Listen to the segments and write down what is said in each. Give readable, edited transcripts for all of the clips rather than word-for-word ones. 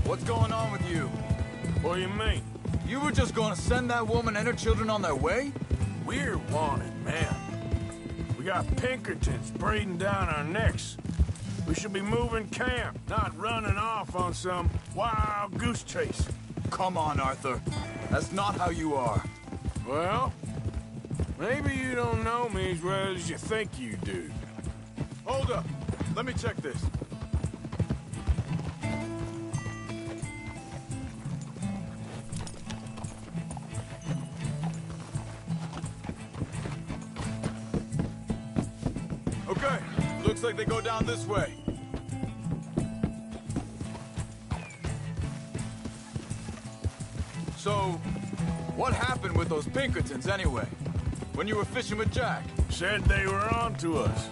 What's going on with you? What do you mean? You were just gonna send that woman and her children on their way? We're wanted, man. We got Pinkertons breathing down our necks. We should be moving camp, not running off on some wild goose chase. Come on, Arthur. That's not how you are. Well, maybe you don't know me as well as you think you do. Hold up. Let me check this. Okay. Looks like they go down this way. So, what happened with those Pinkertons anyway? When you were fishing with Jack? Said they were on to us.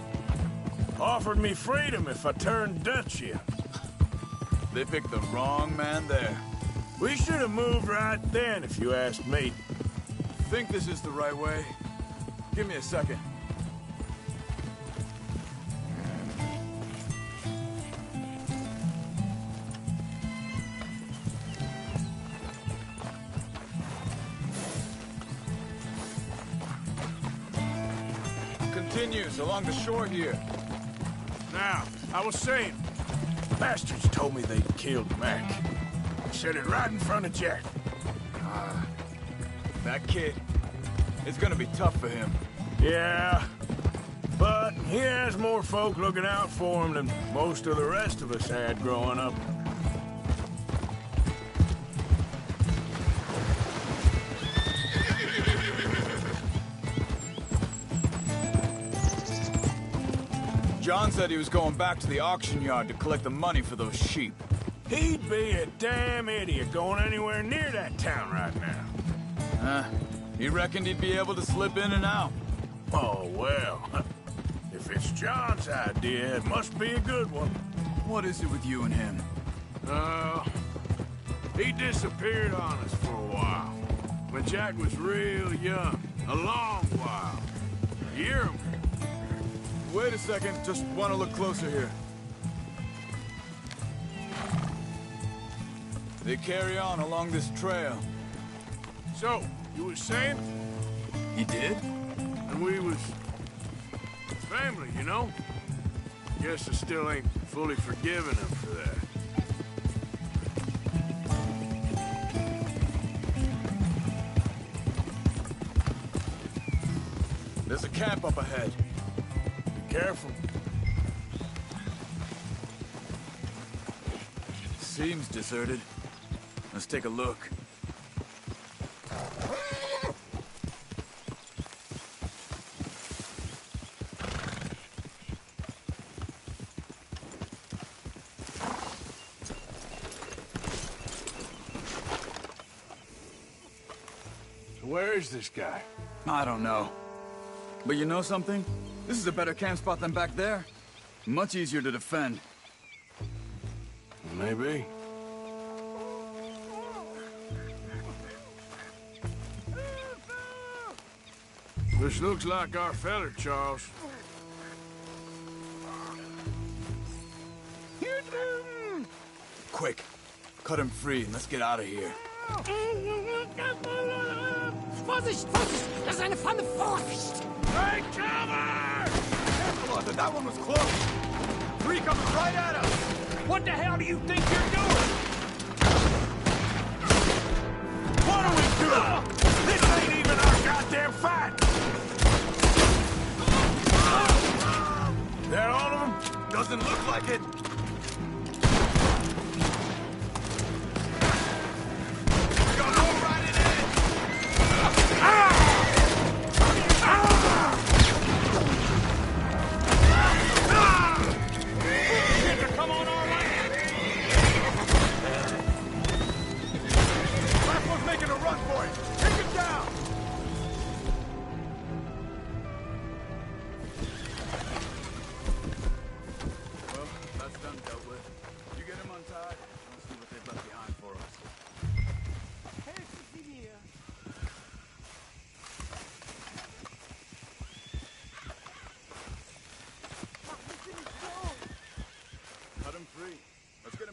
Offered me freedom if I turned Dutchy. They picked the wrong man there. We should have moved right then, if you ask me. Think this is the right way? Give me a second. Continues along the shore here. Now, I was saying, bastards told me they'd killed Mac. Said it right in front of Jack. That kid, it's gonna be tough for him. Yeah, but he has more folk looking out for him than most of the rest of us had growing up. John said he was going back to the auction yard to collect the money for those sheep. He'd be a damn idiot going anywhere near that town right now. He reckoned he'd be able to slip in and out. Oh, well. If it's John's idea, it must be a good one. What is it with you and him? He disappeared on us for a while. When Jack was real young. A long while. A year ago. Wait a second, just want to look closer here. They carry on along this trail. So, you was saying? He did? And we was family, you know? Guess I still ain't fully forgiven him for that. There's a camp up ahead. Careful. Seems deserted. Let's take a look. So where is this guy? I don't know. But you know something? This is a better camp spot than back there. Much easier to defend. Maybe. This looks like our feller, Charles. Quick, cut him free and let's get out of here. Vorsicht, Vorsicht! Das ist eine Pfanne, Vorsicht! Hey, cover! Oh, that one was close. Three coming right at us. What the hell do you think you're doing? What are we doing? This ain't even our goddamn fight! That all of them? Doesn't look like it.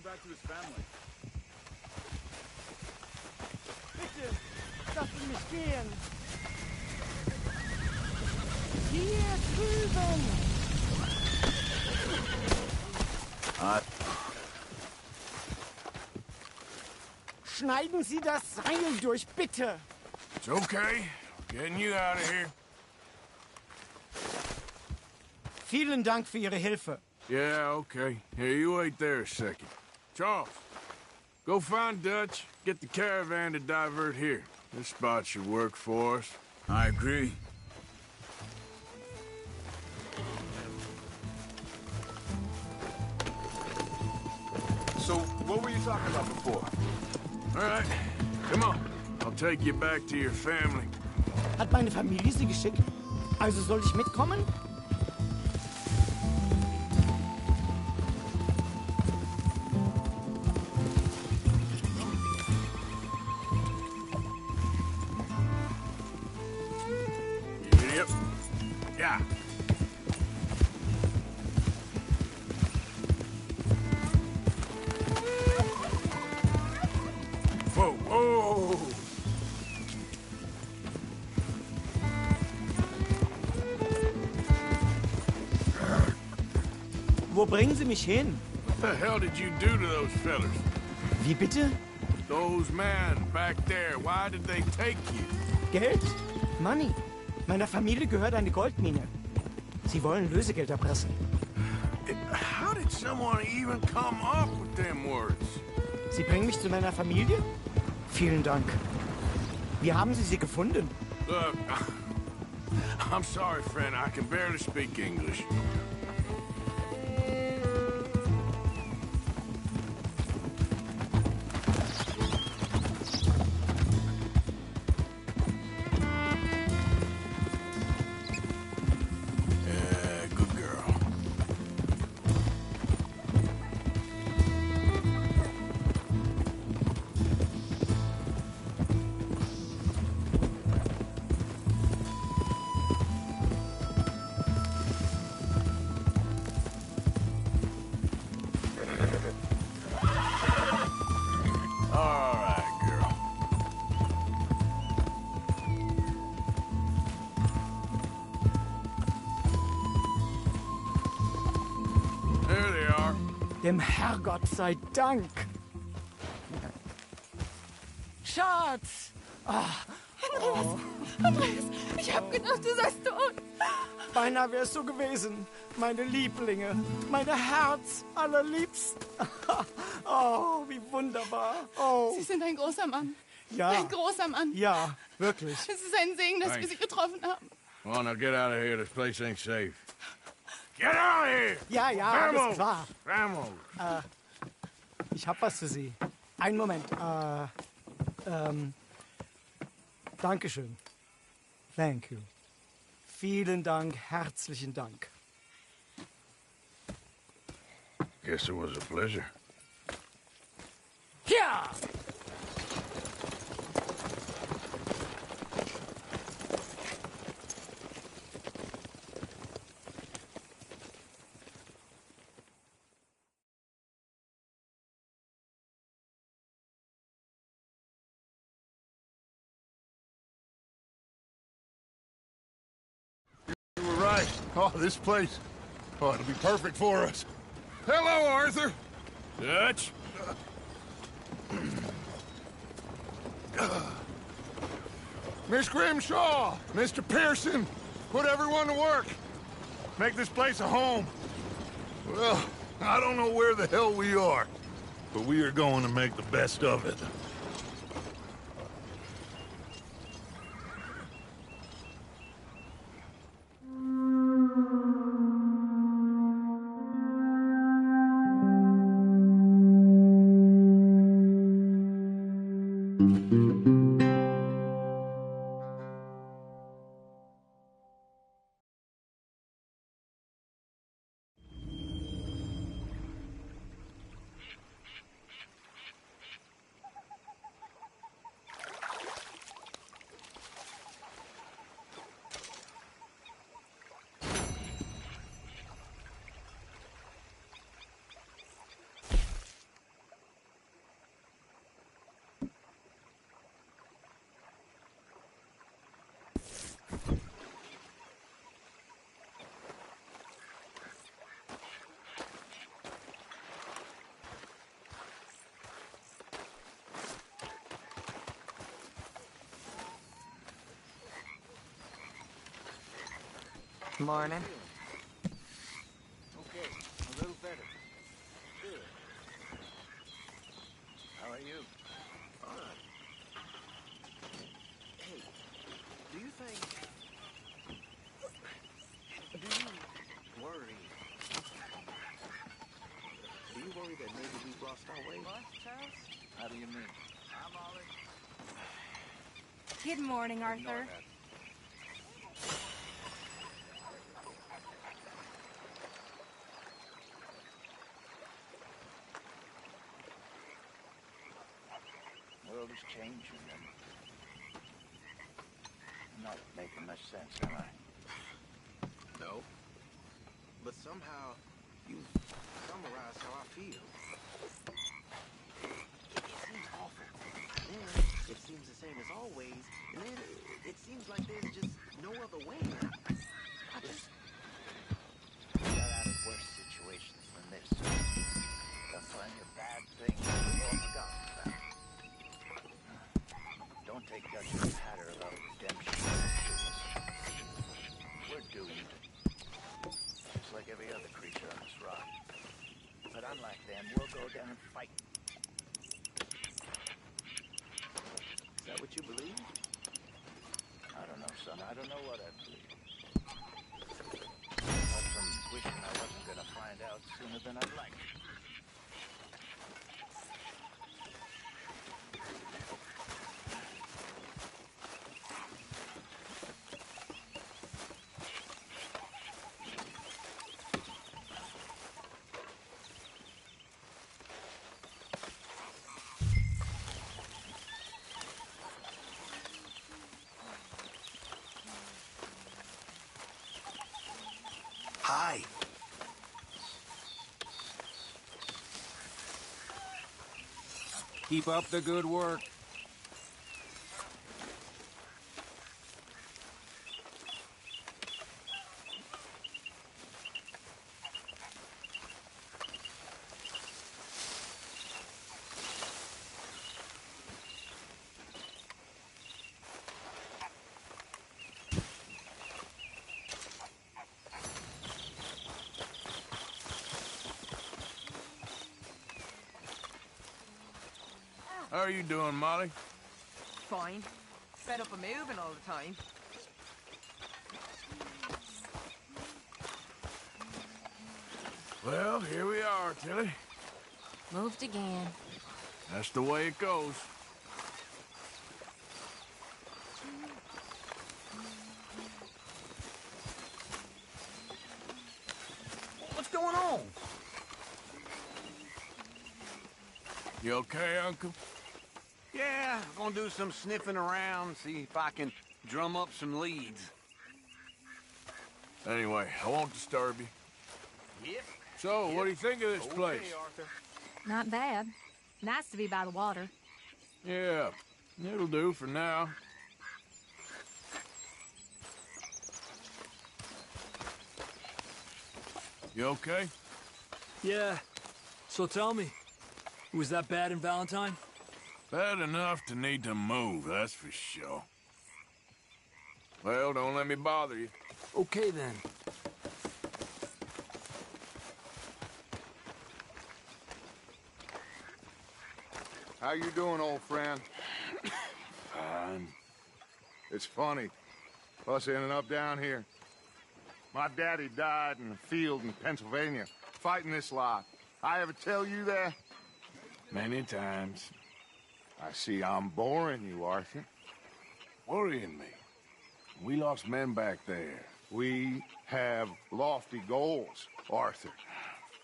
back to his family. Bitte, lassen mich gehen. Hier drüben. Schneiden Sie das Seil durch, bitte. It's okay. Getting you out of here. Vielen Dank für Ihre Hilfe. Yeah, okay. Here, you wait there a second. Charles, go find Dutch. Get the caravan to divert here. This spot should work for us. I agree. So, what were you talking about before? All right, come on. I'll take you back to your family. Hat meine Familie Sie geschickt? Also soll ich mitkommen? Yep. Yeah. Whoa, whoa. Wo bringen Sie mich hin? What the hell did you do to those fellas? Wie bitte? Those men back there, why did they take you? Geld? Money. Meiner Familie gehört eine Goldmine. Sie wollen Lösegeld erpressen. How did someone even come up with them words? Sie bringen mich zu meiner Familie? Vielen Dank. Wie haben Sie sie gefunden? Look, I'm sorry, friend. I can barely speak English. Good girl. All right, girl. There they are. Dem Herrgott sei Dank. Schatz! Andreas, ich hab gedacht, du seist tot. Beinahe wär's so gewesen. Meine Lieblinge, meine Herz allerliebsten. Oh, wie wunderbar. Oh, Sie sind ein großer Mann. ja. Ein großer Mann. Ja, wirklich. Es ist ein Segen, dass wir Thanks. Sie getroffen haben. Come on, now get out of here. This place ain't safe. Get out of here! Ja, ja, alles klar. Vamos! Ich hab was für Sie. Einen Moment. Dankeschön. Thank you. Vielen Dank, herzlichen Dank. Guess it was a pleasure. Ja! You were right. Oh, this place. Oh, it'll be perfect for us. Hello, Arthur. Dutch? Miss Grimshaw, Mr. Pearson, put everyone to work. Make this place a home. Well, I don't know where the hell we are, but we are going to make the best of it. Morning. Okay, a little better. Good. How are you? Fine. Hey, do you think... Do you worry... Do you worry that maybe we've lost our way? What, Charles? How do you mean? I'm Ollie. Good morning, Arthur. Ignore that. The world is changing and not making much sense, am I? No. But somehow you summarize how I feel. It seems awful. Then it seems the same as always, and then it seems like there's just no other way. I just got out of worse situations than this. Done plenty of bad things we've all forgotten about. Don't take Dutch's patter about redemption. We're doomed. Just like every other creature on this rock. But unlike them, we'll go down and fight. Is that what you believe? I don't know, son. I don't know what I believe. Apart from wishing I wasn't going to find out sooner than I'd like. Hi. Keep up the good work. How are you doing, Molly? Fine. Fed up of moving all the time. Well, here we are, Tilly. Moved again. That's the way it goes. What's going on? You okay, Uncle? Yeah, I'm gonna do some sniffing around, see if I can drum up some leads. Anyway, I won't disturb you. Yep. So, what do you think of this place? Okay, Arthur. Not bad. Nice to be by the water. Yeah, it'll do for now. You okay? Yeah. So tell me, was that bad in Valentine? Bad enough to need to move, that's for sure. Well, don't let me bother you. Okay then. How you doing, old friend? Fine. It's funny, us ending up down here. My daddy died in the field in Pennsylvania, fighting this lot. I ever tell you that? Many times. I see I'm boring you, Arthur. Worrying me. We lost men back there. We have lofty goals, Arthur.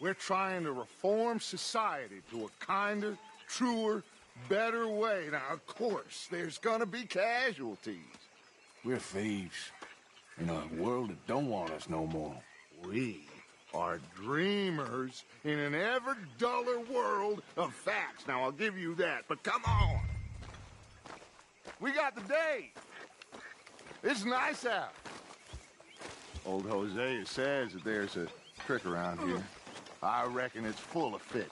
We're trying to reform society to a kinder, truer, better way. Now, of course, there's gonna be casualties. We're thieves. In a world that don't want us no more. We are dreamers in an ever duller world of facts. Now, I'll give you that, but come on. We got the day. It's nice out. Old Hosea says that there's a trick around here. I reckon it's full of fit.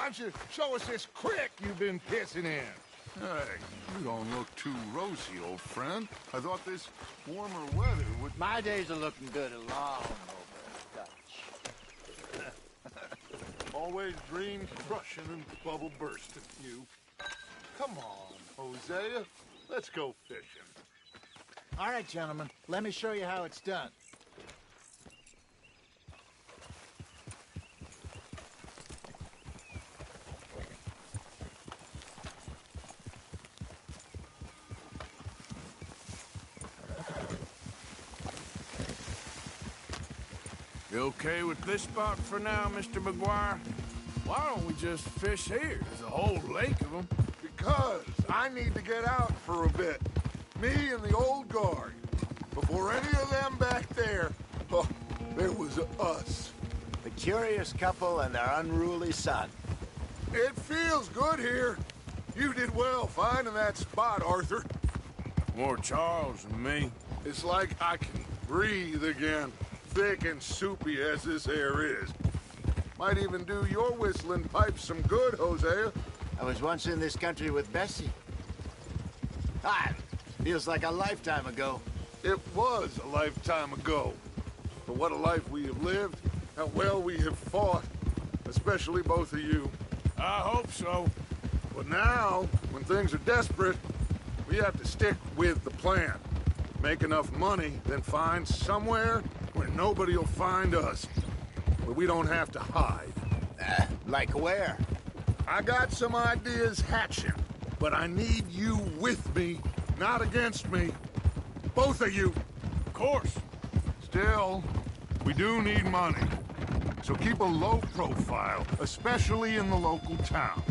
don't you show us this creek you've been pissing in? Hey, you don't look too rosy, old friend. I thought this warmer weather would... My days are looking good along over Dutch. Always dreamed crushing and bubble bursting, you. Come on, Hosea. Let's go fishing. All right, gentlemen. Let me show you how it's done. You okay with this spot for now, Mr. McGuire? Why don't we just fish here? There's a whole lake of them. Because I need to get out for a bit. Me and the old guard. Before any of them back there, oh, there was us. The curious couple and their unruly son. It feels good here. You did well finding that spot, Arthur. More Charles than me. It's like I can breathe again. Thick and soupy as this air is. Might even do your whistling pipes some good, Hosea. I was once in this country with Bessie. Feels like a lifetime ago. It was a lifetime ago. But what a life we have lived. How well we have fought. Especially both of you. I hope so. But now, when things are desperate, we have to stick with the plan. Make enough money, then find somewhere where nobody will find us. Where we don't have to hide. Like where? I got some ideas hatching, but I need you with me, not against me. Both of you. Of course. Still, we do need money. So keep a low profile, especially in the local town.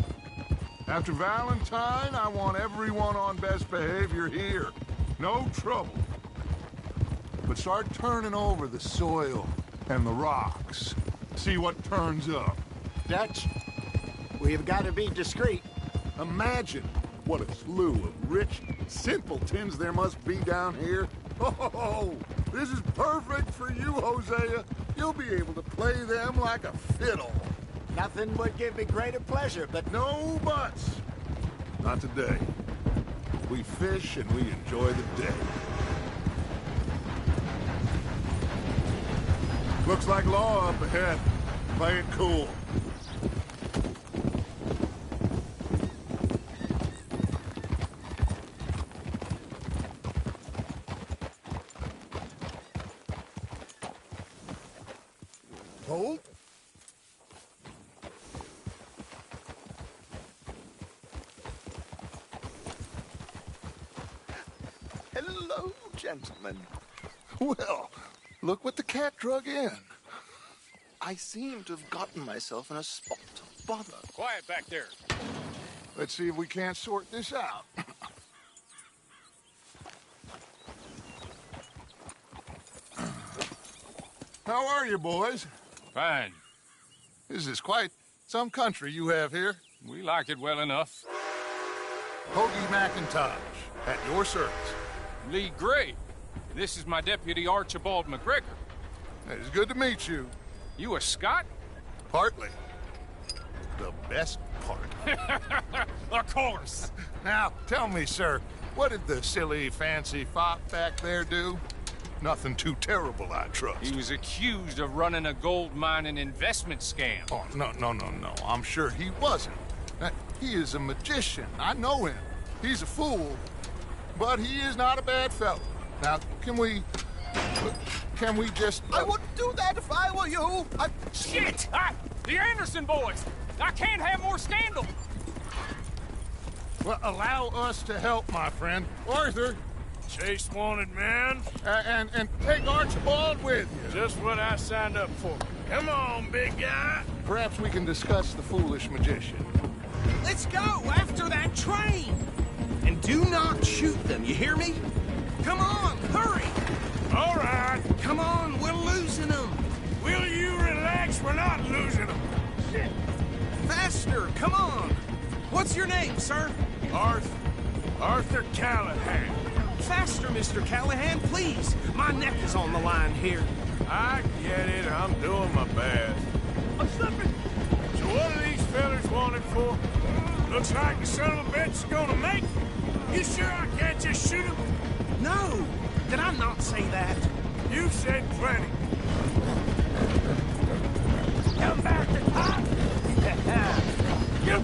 After Valentine, I want everyone on best behavior here. No trouble. But start turning over the soil and the rocks. See what turns up. Dutch, we've got to be discreet. Imagine what a slew of rich simpletons there must be down here. Oh, this is perfect for you, Hosea. You'll be able to play them like a fiddle. Nothing would give me greater pleasure, but... No buts. Not today. We fish and we enjoy the day. Looks like law up ahead. Play it cool. Hold. Hello, gentlemen. Well, look what the cat drug in. I seem to have gotten myself in a spot of bother. Quiet back there. Let's see if we can't sort this out. How are you, boys? Fine. This is quite some country you have here. We like it well enough. Hoagie McIntosh, at your service. Lee Gray. This is my deputy, Archibald McGregor. It's good to meet you. You a Scot? Partly. The best part. Of course. Now, tell me, sir, what did the silly, fancy fop back there do? Nothing too terrible, I trust. He was accused of running a gold mining investment scam. Oh, no. I'm sure he wasn't. He is a magician. I know him. He's a fool. But he is not a bad fellow. Now, can we just... I wouldn't do that if I were you. Shit! The Anderson boys! I can't have more scandal! Well, allow us to help, my friend. Arthur! Chase wanted man. And take Archibald with you. Just what I signed up for. Come on, big guy. Perhaps we can discuss the foolish magician. Let's go after that train! And do not shoot them, you hear me? Come on, hurry! All right. Come on, we're losing them. Will you relax? We're not losing them. Shit! Faster, come on! What's your name, sir? Arthur Callahan. Faster, Mr. Callahan, please. My neck is on the line here. I get it. I'm doing my best. I'm slipping. So what do these fellas wanted for? Looks like the son of a bitch is gonna make it. You sure I can't just shoot him? No! Did I not say that? You said plenty. Come back to top! You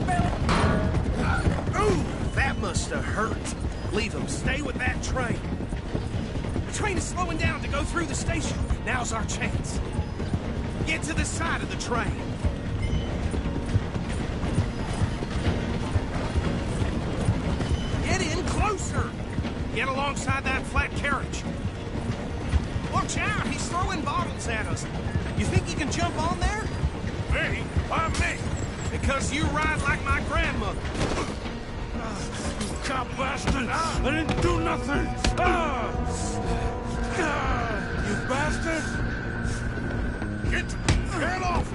Ooh, that must have hurt. Leave him. Stay with that train. The train is slowing down to go through the station. Now's our chance. Get to the side of the train. Get in closer. Get alongside that flat carriage. Watch out, he's throwing bottles at us. You think you can jump on there? Me? Why me? Because you ride like my grandmother. You cop bastard! I didn't do nothing! You bastard! Get off!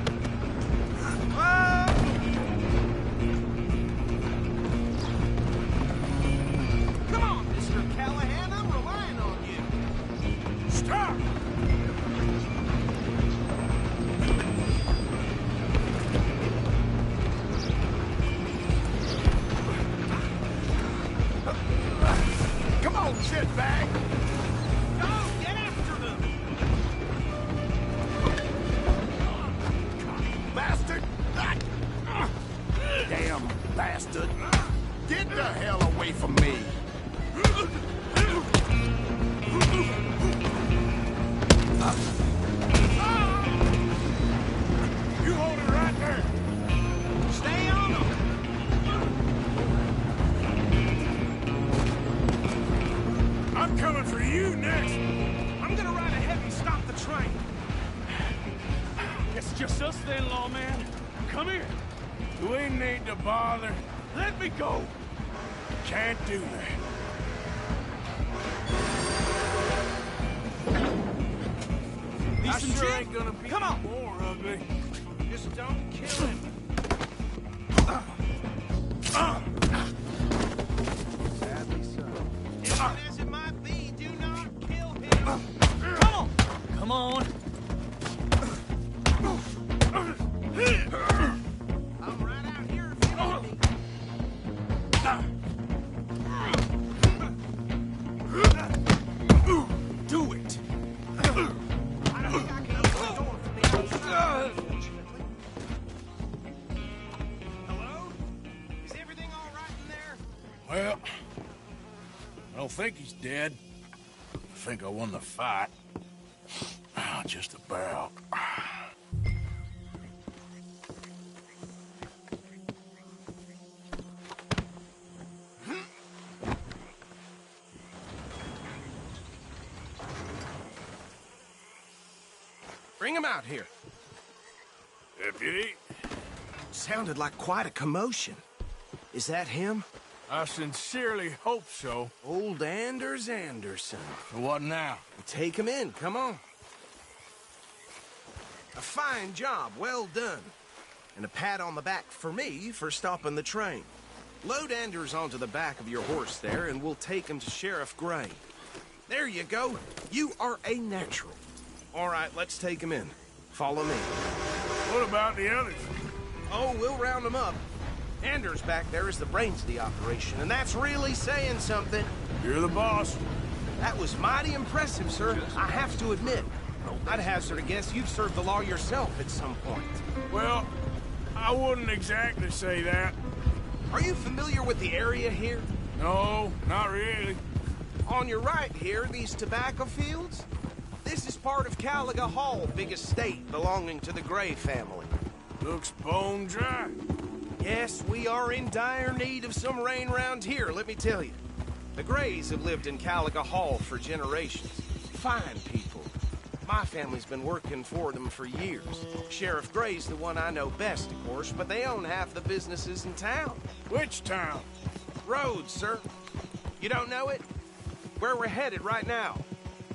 Come on, Mr. Callahan, I'm relying on you. Stop! Come on, shitbag! Go, get after them! Bastard! Damn bastard! Get the hell away from me! You hold it right there! Stay on them! I'm coming for you next! I'm gonna ride ahead and stop the train. Guess it's just us then, lawman. Come here. Do we need to bother? Let me go. Can't do that. I sure ain't gonna be Come on. more ugly. Just don't kill him. Sadly so. Innocent as it might be, do not kill him. Come on. Come on. I'm right out here if you need me. Do it! I don't think I can open the door from the outside, unfortunately. Hello? Is everything all right in there? Well, I don't think he's dead. I think I won the fight. Just about. Bring him out here. Deputy, Sounded like quite a commotion. Is that him? I sincerely hope so. Old Anders Anderson. What now? Take him in, come on. A fine job, well done. And a pat on the back for me for stopping the train. Load Anders onto the back of your horse there, and we'll take him to Sheriff Gray. There you go. You are a natural. All right, let's take him in. Follow me. What about the others? Oh, we'll round them up. Anders back there is the brains of the operation, and that's really saying something. You're the boss. That was mighty impressive, sir. I have to admit. I'd hazard a guess you've served the law yourself at some point. Well, I wouldn't exactly say that. Are you familiar with the area here? No, not really. On your right here, these tobacco fields? This is part of Caliga Hall, big estate belonging to the Gray family. Looks bone dry. Yes, we are in dire need of some rain round here, let me tell you. The Grays have lived in Caliga Hall for generations. Fine people. My family's been working for them for years. Sheriff Gray's the one I know best, of course, but they own half the businesses in town. Which town? Rhodes, sir. You don't know it? Where we're headed right now.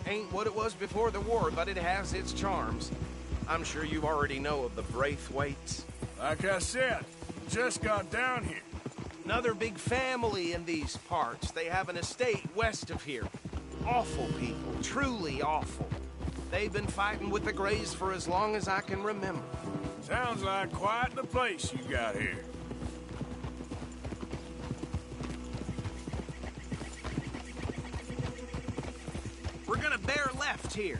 Ain't what it was before the war, but it has its charms. I'm sure you already know of the Braithwaites. Like I said, just got down here. Another big family in these parts. They have an estate west of here. Awful people, truly awful. They've been fighting with the Grays for as long as I can remember. Sounds like quite the place you got here. We're gonna bear left here.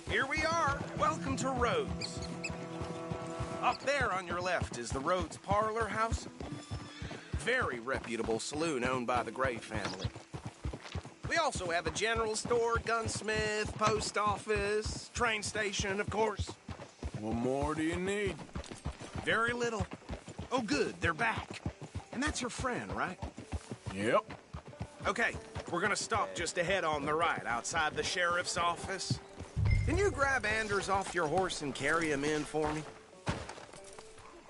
Here we are. Welcome to Rhodes. Up there on your left is the Rhodes Parlor House. Very reputable saloon owned by the Gray family. We also have a general store, gunsmith, post office, train station, of course. What more do you need? Very little. Oh, good, they're back. And that's your friend, right? Yep. Okay, we're gonna stop just ahead on the right, outside the sheriff's office. Can you grab Anders off your horse and carry him in for me?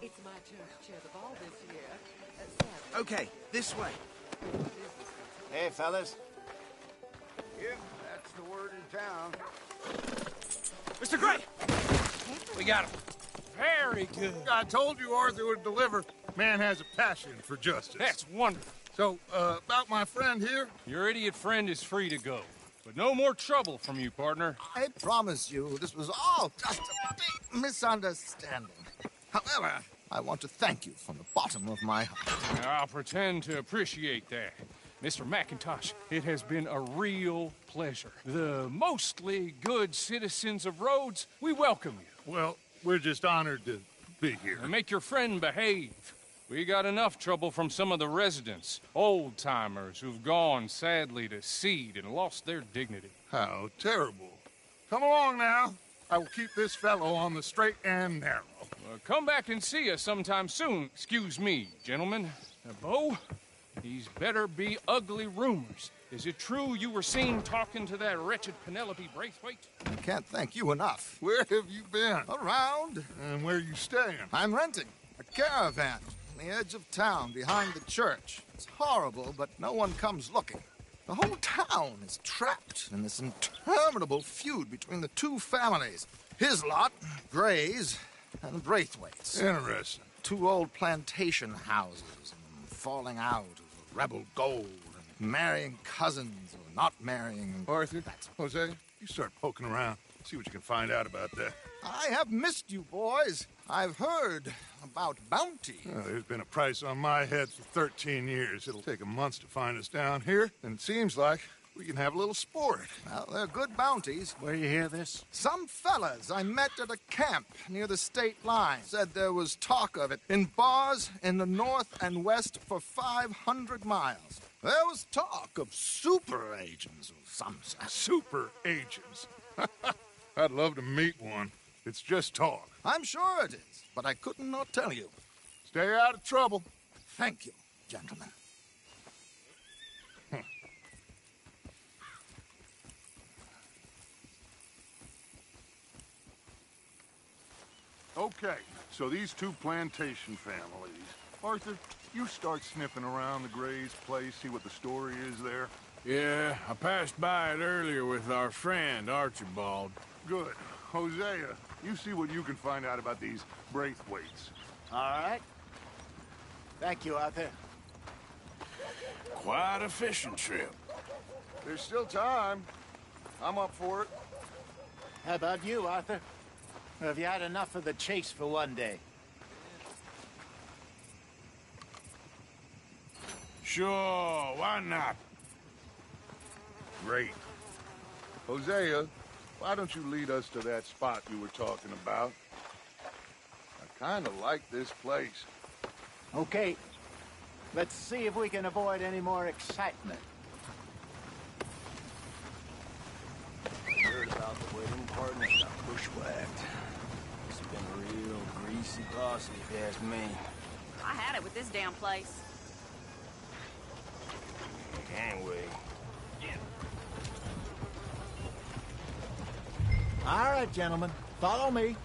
It's my turn to chair the ball this year. Okay, this way. Hey, fellas. Yep, that's the word in town. Mr. Gray! We got him. Very good. I told you Arthur would deliver. Man has a passion for justice. That's wonderful. So, about my friend here? Your idiot friend is free to go. But no more trouble from you, partner. I promise you, this was all just a big misunderstanding. However, I want to thank you from the bottom of my heart. I'll pretend to appreciate that. Mr. McIntosh, it has been a real pleasure. The mostly good citizens of Rhodes, we welcome you. Well, we're just honored to be here. And make your friend behave. We got enough trouble from some of the residents, old-timers who've gone, sadly, to seed and lost their dignity. How terrible. Come along now. I will keep this fellow on the straight and narrow. Come back and see us sometime soon. Excuse me, gentlemen. Bo, these better be ugly rumors. Is it true you were seen talking to that wretched Penelope Braithwaite? I can't thank you enough. Where have you been? Around. And where are you staying? I'm renting a caravan on the edge of town behind the church. It's horrible, but no one comes looking. The whole town is trapped in this interminable feud between the two families. His lot, Gray's, and Braithwaite's. Interesting. Two old plantation houses, and falling out of rebel gold, and marrying cousins or not marrying. Arthur, Jose, you start poking around. See what you can find out about that. I have missed you, boys. I've heard about bounty. There's been a price on my head for 13 years. It'll take a month to find us down here, and it seems like we can have a little sport. Well, they're good bounties. Where you hear this? Some fellas I met at a camp near the state line said there was talk of it in bars in the north and west for 500 miles. There was talk of super agents of some sort. Super agents? I'd love to meet one. It's just talk. I'm sure it is, but I couldn't not tell you. Stay out of trouble. Thank you, gentlemen. Okay, so these two plantation families. Arthur, you start sniffing around the Gray's place, see what the story is there. Yeah, I passed by it earlier with our friend, Archibald. Good. Hosea, you see what you can find out about these Braithwaites. All right. Thank you, Arthur. Quite a fishing trip. There's still time. I'm up for it. How about you, Arthur? Or have you had enough of the chase for one day? Sure, why not? Great. Hosea, why don't you lead us to that spot you were talking about? I kind of like this place. Okay. Let's see if we can avoid any more excitement. Heard about the wedding party that got bushwhacked. It's been a real greasy posse, if you ask me. I had it with this damn place. Anyway. All right, gentlemen. Follow me.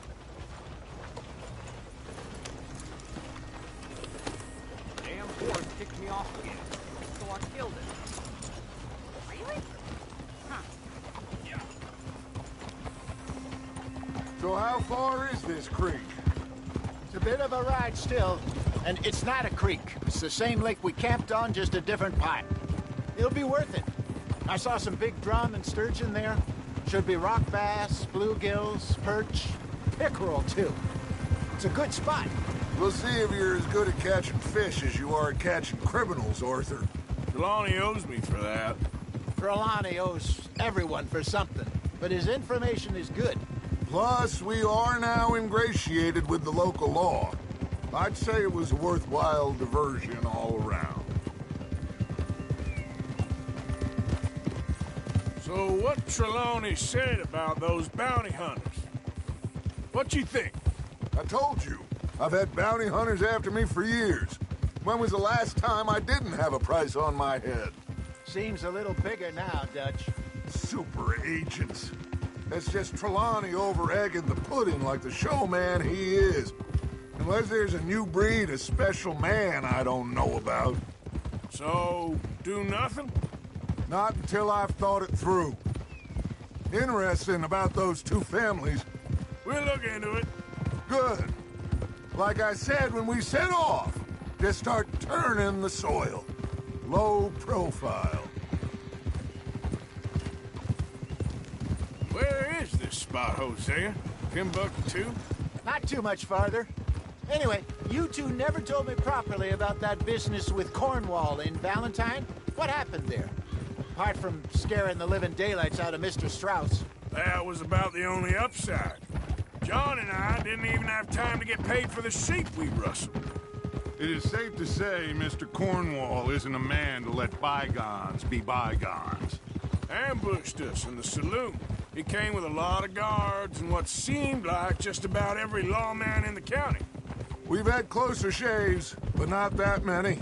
me off again. So I killed it. Really? Huh. Yeah. So how far is this creek? It's a bit of a ride still, and it's not a creek. It's the same lake we camped on, just a different part. It'll be worth it. I saw some big drum and sturgeon there. Should be rock bass, bluegills, perch, pickerel too. It's a good spot. We'll see if you're as good at catching fish as you are at catching criminals, Arthur. Trelawney owes me for that. Trelawney owes everyone for something, but his information is good. Plus, we are now ingratiated with the local law. I'd say it was a worthwhile diversion all around. So what Trelawney said about those bounty hunters? What you think? I told you. I've had bounty hunters after me for years. When was the last time I didn't have a price on my head? Seems a little bigger now, Dutch. Super agents. That's just Trelawney over-egging the pudding like the showman he is. Unless there's a new breed of special man I don't know about. So, do nothing? Not until I've thought it through. Interesting about those two families. We'll look into it. Good. Like I said when we set off, just start turning the soil. Low profile. Where is this spot, Hosea? Timbuktu? Not too much farther. Anyway, you two never told me properly about that business with Cornwall in Valentine. What happened there? Apart from scaring the living daylights out of Mr. Strauss. That was about the only upside. John and I didn't even have time to get paid for the sheep we rustled. It is safe to say Mr. Cornwall isn't a man to let bygones be bygones. Ambushed us in the saloon. He came with a lot of guards and what seemed like just about every lawman in the county. We've had closer shaves, but not that many.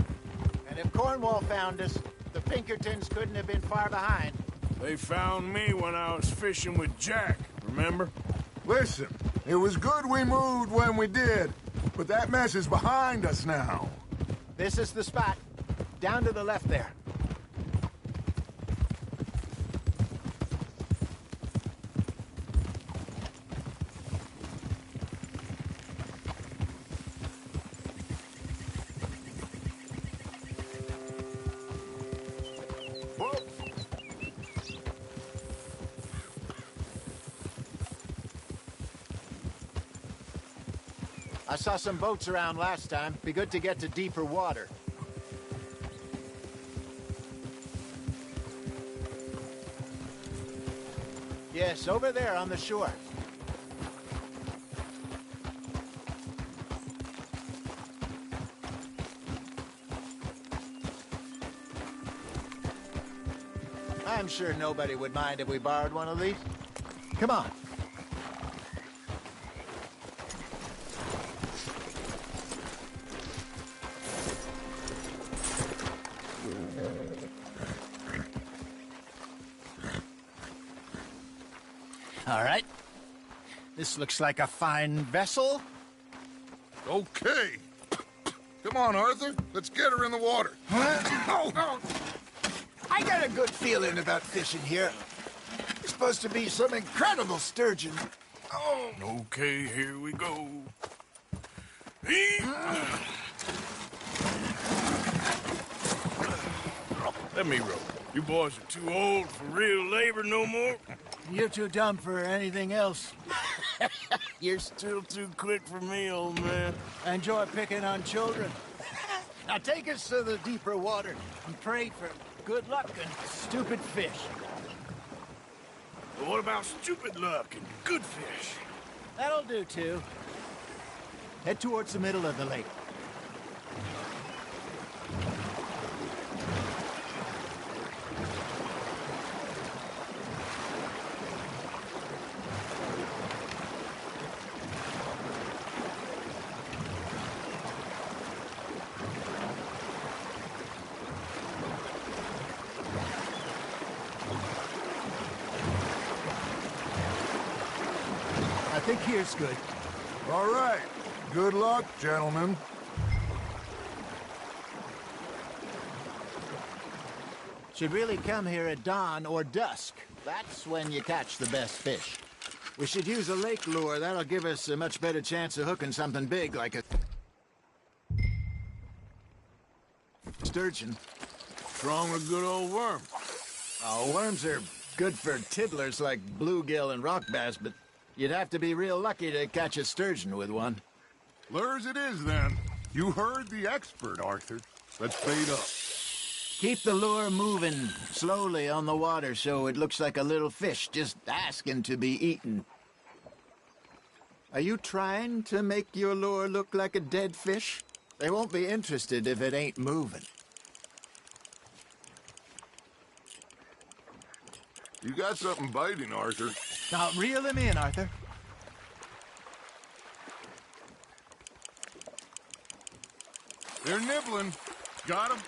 And if Cornwall found us, the Pinkertons couldn't have been far behind. They found me when I was fishing with Jack, remember? Listen, it was good we moved when we did, but that mess is behind us now. This is the spot. Down to the left there. I saw some boats around last time. Be good to get to deeper water. Yes, over there on the shore. I'm sure nobody would mind if we borrowed one of these. Come on. All right. This looks like a fine vessel. Okay. Come on, Arthur. Let's get her in the water. I got a good feeling about fishing here. There's supposed to be some incredible sturgeon. Oh. Okay, here we go. Let me row. You boys are too old for real labor no more. You're too dumb for anything else. You're still too quick for me, old man. I enjoy picking on children. Now take us to the deeper water and pray for good luck and stupid fish. But what about stupid luck and good fish? That'll do, too. Head towards the middle of the lake. I think here's good. All right. Good luck, gentlemen. Should really come here at dawn or dusk. That's when you catch the best fish. We should use a lake lure. That'll give us a much better chance of hooking something big like a sturgeon. What's wrong with good old worm? Oh, worms are good for tiddlers like bluegill and rock bass, but you'd have to be real lucky to catch a sturgeon with one. Lures it is, then. You heard the expert, Arthur. Let's bait up. Keep the lure moving slowly on the water so it looks like a little fish just asking to be eaten. Are you trying to make your lure look like a dead fish? They won't be interested if it ain't moving. You got something biting, Arthur. Now, reel him in, Arthur. They're nibbling. Got him.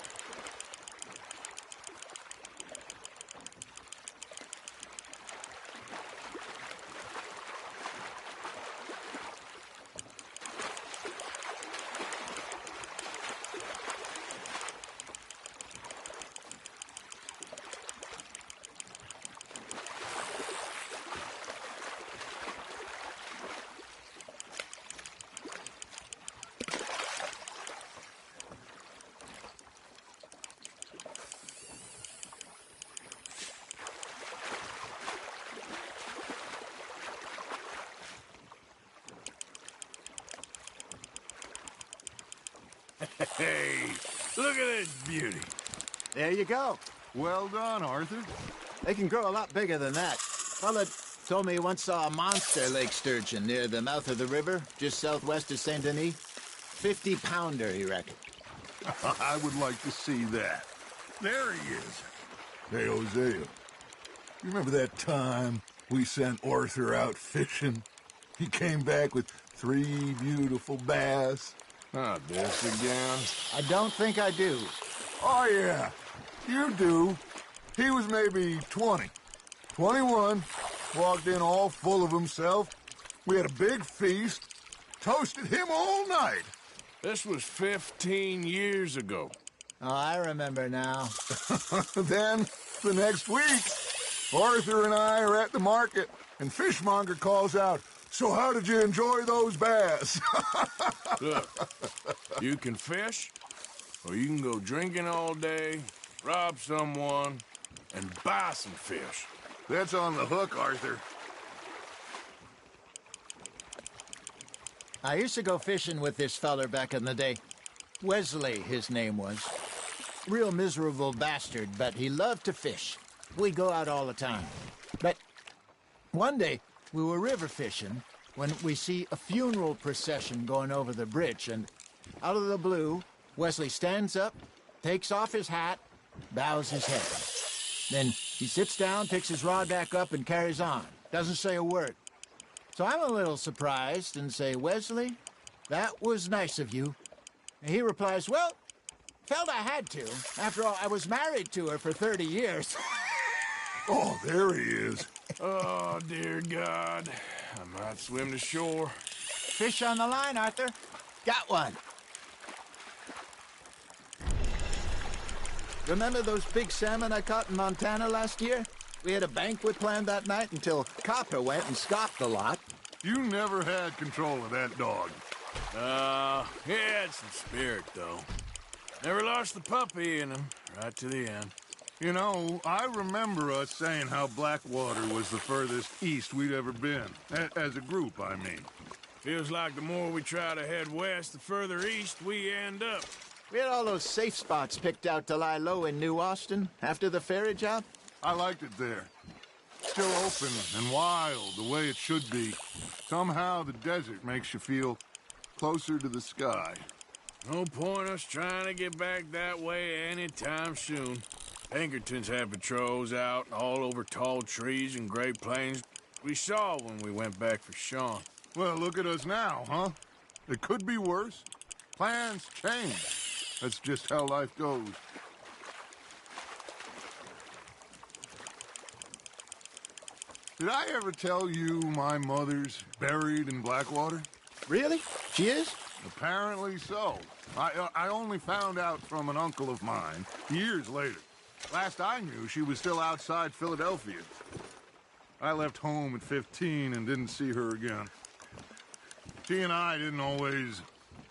Hey, look at this beauty. There you go. Well done, Arthur. They can grow a lot bigger than that. Fella told me he once saw a monster lake sturgeon near the mouth of the river, just southwest of Saint Denis. 50-pounder, he reckoned. I would like to see that. There he is. Hey, Hosea. You remember that time we sent Arthur out fishing? He came back with 3 beautiful bass. Not this again. I don't think I do. Oh, yeah. You do. He was maybe 20. 21. Walked in all full of himself. We had a big feast. Toasted him all night. This was 15 years ago. Oh, I remember now. Then, the next week, Arthur and I are at the market, and Fishmonger calls out, "So how did you enjoy those bass?" Look, you can fish, or you can go drinking all day, rob someone, and buy some fish. That's on the hook, Arthur. I used to go fishing with this feller back in the day. Wesley, his name was. Real miserable bastard, but he loved to fish. We'd go out all the time. But one day, we were river fishing when we see a funeral procession going over the bridge, and out of the blue, Wesley stands up, takes off his hat, bows his head. Then he sits down, picks his rod back up, and carries on. Doesn't say a word. So I'm a little surprised and say, "Wesley, that was nice of you." And he replies, "Well, felt I had to. After all, I was married to her for 30 years. Oh, there he is. Oh, dear God. I might swim to shore. Fish on the line, Arthur. Got one. Remember those big salmon I caught in Montana last year? We had a banquet planned that night until Copper went and scoffed a lot. You never had control of that dog. He had some spirit, though. Never lost the puppy in him, right to the end. You know, I remember us saying how Blackwater was the furthest east we'd ever been. As a group, I mean. Feels like the more we try to head west, the further east we end up. We had all those safe spots picked out to lie low in New Austin after the ferry job. I liked it there. Still open and wild, the way it should be. Somehow the desert makes you feel closer to the sky. No point us trying to get back that way anytime soon. Pinkertons had patrols out all over tall trees and Great Plains. We saw when we went back for Sean. Well, look at us now, huh? It could be worse. Plans change. That's just how life goes. Did I ever tell you my mother's buried in Blackwater? Really? She is? Apparently so. I only found out from an uncle of mine years later. Last I knew, she was still outside Philadelphia. I left home at 15 and didn't see her again. She and I didn't always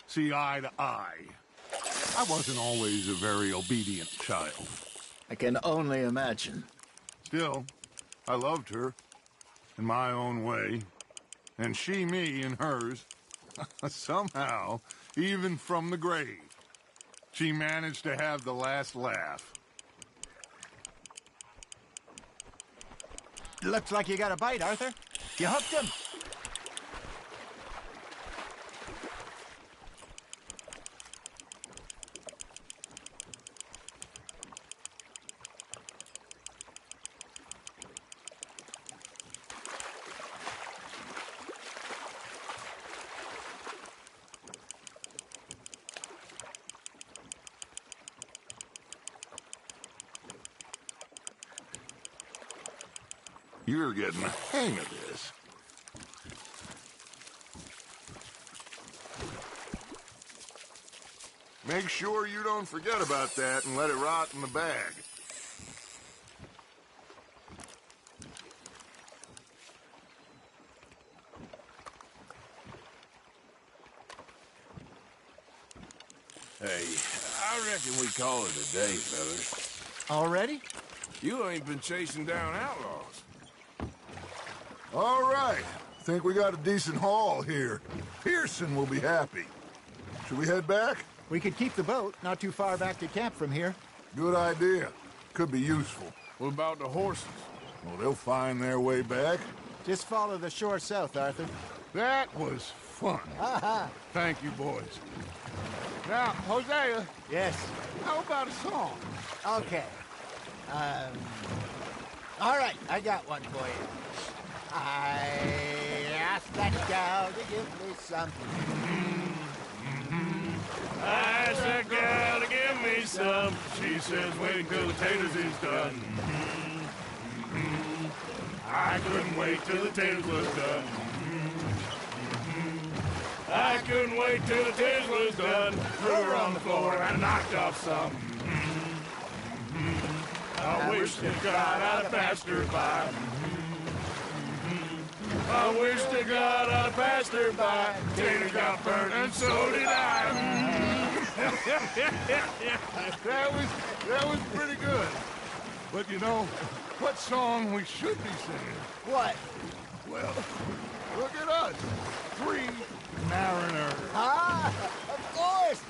see eye to eye. I wasn't always a very obedient child. I can only imagine. Still, I loved her in my own way, and she me in hers. Somehow, even from the grave, she managed to have the last laugh. Looks like you got a bite, Arthur. You hooked him. You're getting the hang of this. Make sure you don't forget about that and let it rot in the bag. Hey, I reckon we call it a day, fellas. Already? You ain't been chasing down outlaws. All right. Think we got a decent haul here. Pearson will be happy. Should we head back? We could keep the boat not too far back to camp from here. Good idea. Could be useful. What about the horses? Well, they'll find their way back. Just follow the shore south, Arthur. That was fun. Aha. Thank you, boys. Now, Hosea. Yes? How about a song? Okay. All right, I got one for you. I asked that gal to give me some. I asked that gal to give me some. She says, wait till the taters is done. I couldn't wait till the taters was done. I couldn't wait till the taters was done. Threw her on the floor and knocked off some. I wish to God I'd have passed her by. I wish to God I'd passed her by. Tater got burnt and so did I. That was pretty good. But you know, what song we should be singing? What? Well, look at us. 3 mariners. Ah, of course.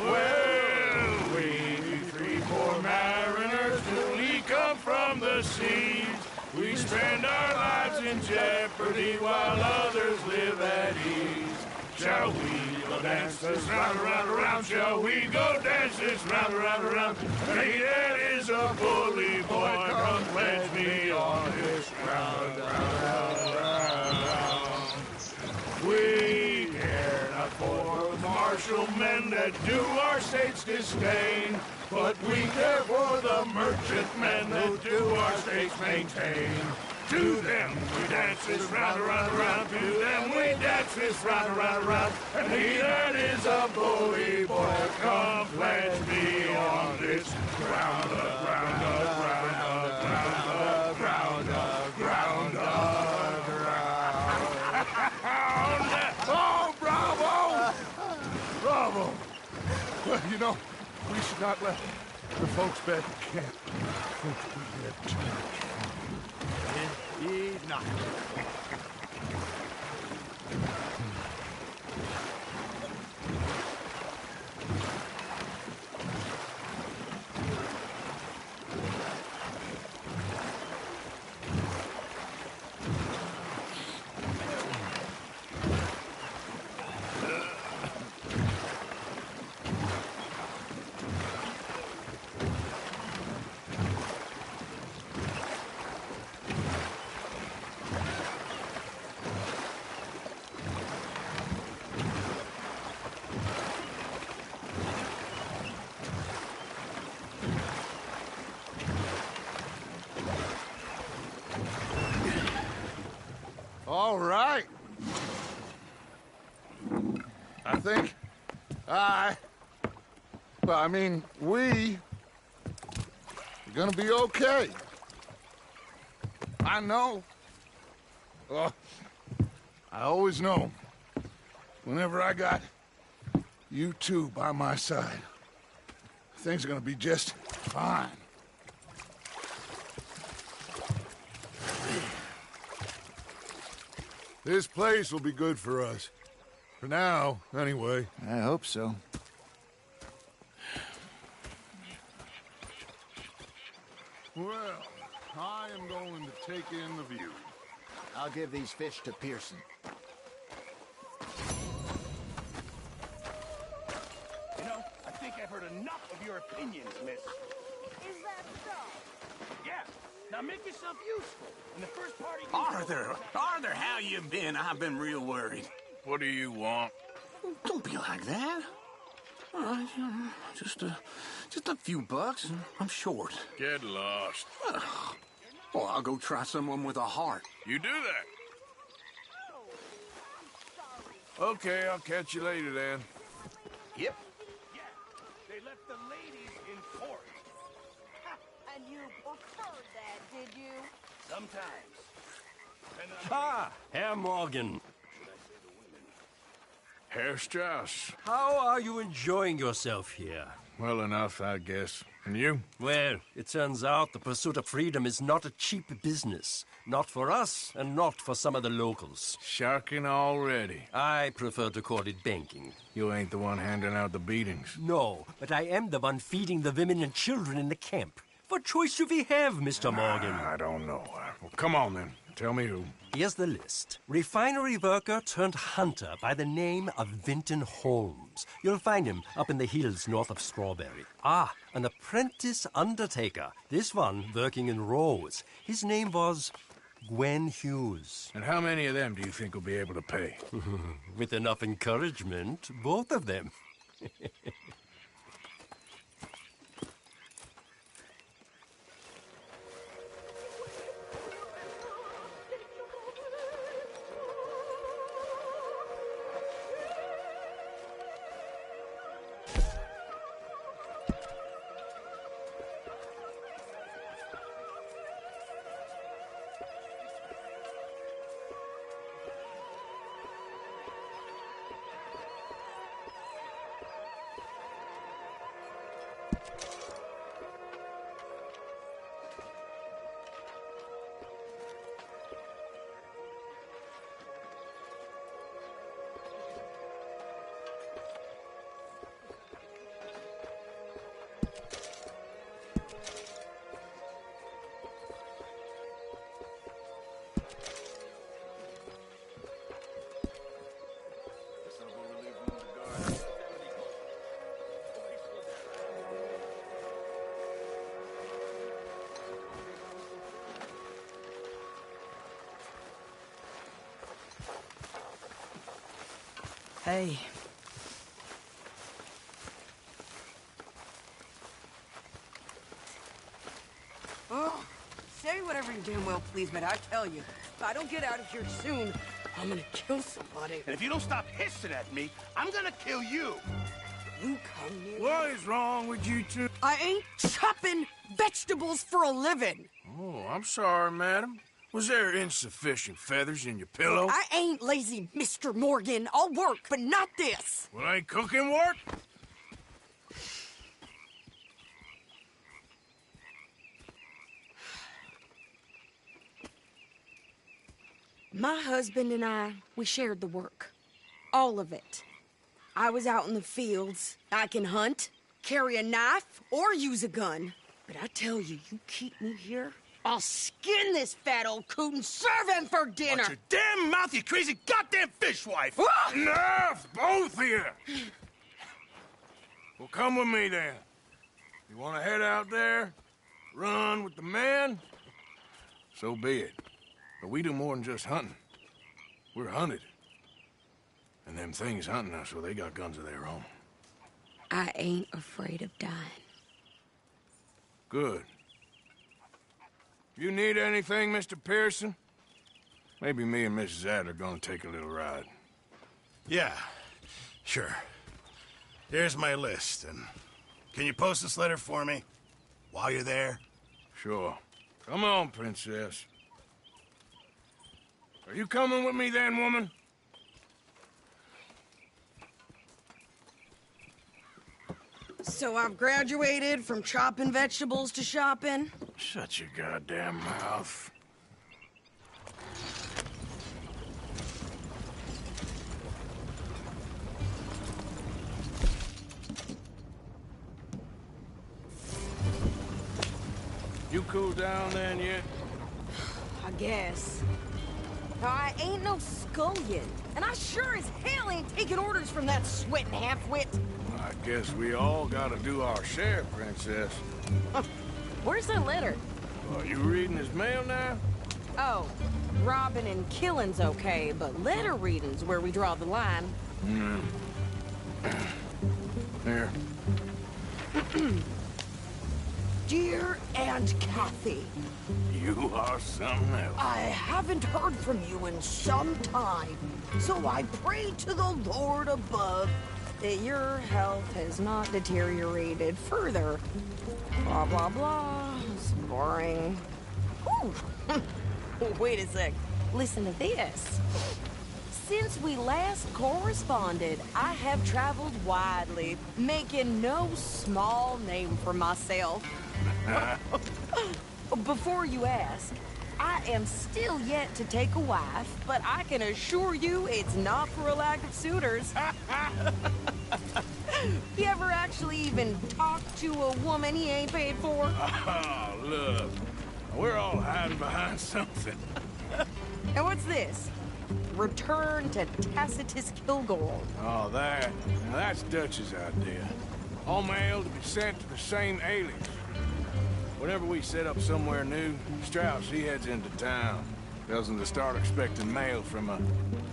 Well, we 3 poor mariners newly come from the seas. We spend our lives in jeopardy while others live at ease. Shall we go dance this round, around, around? Shall we go dance this round, around, around? Hey, that is a bully boy. Come pledge me on this round, round, round. We care not for the martial men that do our state's disdain, but we care for the merchant men that do our states maintain. To them we dance this round, around, around. To them we dance this round, around, around. And he that is a bully boy, come pledge me on this ground, ground, ground, ground, ground, ground, ground. Oh, bravo! Bravo! Well, you know, we should not let the folks back at camp think we had too much. Indeed not. All right. I think You're gonna be okay. I know. Oh, I always know. Whenever I got you two by my side, things are gonna be just fine. This place will be good for us. For now, anyway. I hope so. Well, I am going to take in the view. I'll give these fish to Pearson. You know, I think I've heard enough of your opinions, miss. Is that so? Yeah. Now make yourself useful. In the first party... Arthur, how you been? I've been real worried. What do you want? Don't be like that. All right, just a few bucks, and I'm short. Get lost. Well, I'll go try someone with a heart. You do that. Okay, I'll catch you later then. Yep. Yeah, they left the ladies in court. And you preferred that, did you? Sometimes. Ah, Herr Morgan. Herr Strauss. How are you enjoying yourself here? Well enough, I guess. And you? Well, it turns out the pursuit of freedom is not a cheap business. Not for us, and not for some of the locals. Sharking already. I prefer to call it banking. You ain't the one handing out the beatings. No, but I am the one feeding the women and children in the camp. What choice do we have, Mr. Morgan? I don't know. Well, come on then. Tell me who. Here's the list. Refinery worker turned hunter by the name of Vinton Holmes. You'll find him up in the hills north of Strawberry. Ah, an apprentice undertaker. This one working in rows. His name was Gwen Hughes. And how many of them do you think will be able to pay? With enough encouragement, both of them. Hey. Oh, say whatever you damn well please, but I tell you, if I don't get out of here soon, I'm gonna kill somebody. And if you don't stop hissing at me, I'm gonna kill you. You come near What is wrong with you two? I ain't chopping vegetables for a living. Oh, I'm sorry, madam. Was there insufficient feathers in your pillow? I ain't lazy, Mr. Morgan. I'll work, but not this. Well, ain't cooking work? My husband and I, we shared the work. All of it. I was out in the fields. I can hunt, carry a knife, or use a gun. But I tell you, you keep me here, I'll skin this fat old coot and serve him for dinner. Watch your damn mouth, you crazy goddamn fishwife! Enough, both of you! Well, come with me then. You want to head out there, run with the men? So be it. But we do more than just hunting. We're hunted. And them things hunting us, so they got guns of their own. I ain't afraid of dying. Good. You need anything, Mr. Pearson? Maybe me and Mrs. Ad are gonna take a little ride. Yeah, sure. Here's my list, and can you post this letter for me? While you're there, Sure. Come on, princess. Are you coming with me then, woman? So I've graduated from chopping vegetables to shopping? Shut your goddamn mouth. You cool down then yet? I guess. Now, I ain't no scullion, and I sure as hell ain't taking orders from that sweating half-wit. I guess we all gotta do our share, princess. Where's that letter? Are you reading his mail now? Oh, robbing and killing's okay, but letter reading's where we draw the line. Here. Dear Aunt Kathy, You are something else. I haven't heard from you in some time, so I pray to the Lord above that your health has not deteriorated further. Blah, blah, blah. It's boring. Ooh. Wait a sec. Listen to this. Since we last corresponded, I have traveled widely, making no small name for myself. Before you ask, I am still yet to take a wife, but I can assure you it's not for a lack of suitors. You ever actually even talk to a woman he ain't paid for? Oh, look. We're all hiding behind something. And what's this? Return to Tacitus Kilgore. Oh, that. Now, that's Dutch's idea. All mail to be sent to the same alias. Whenever we set up somewhere new, Strauss, he heads into town. Tells them to start expecting mail from a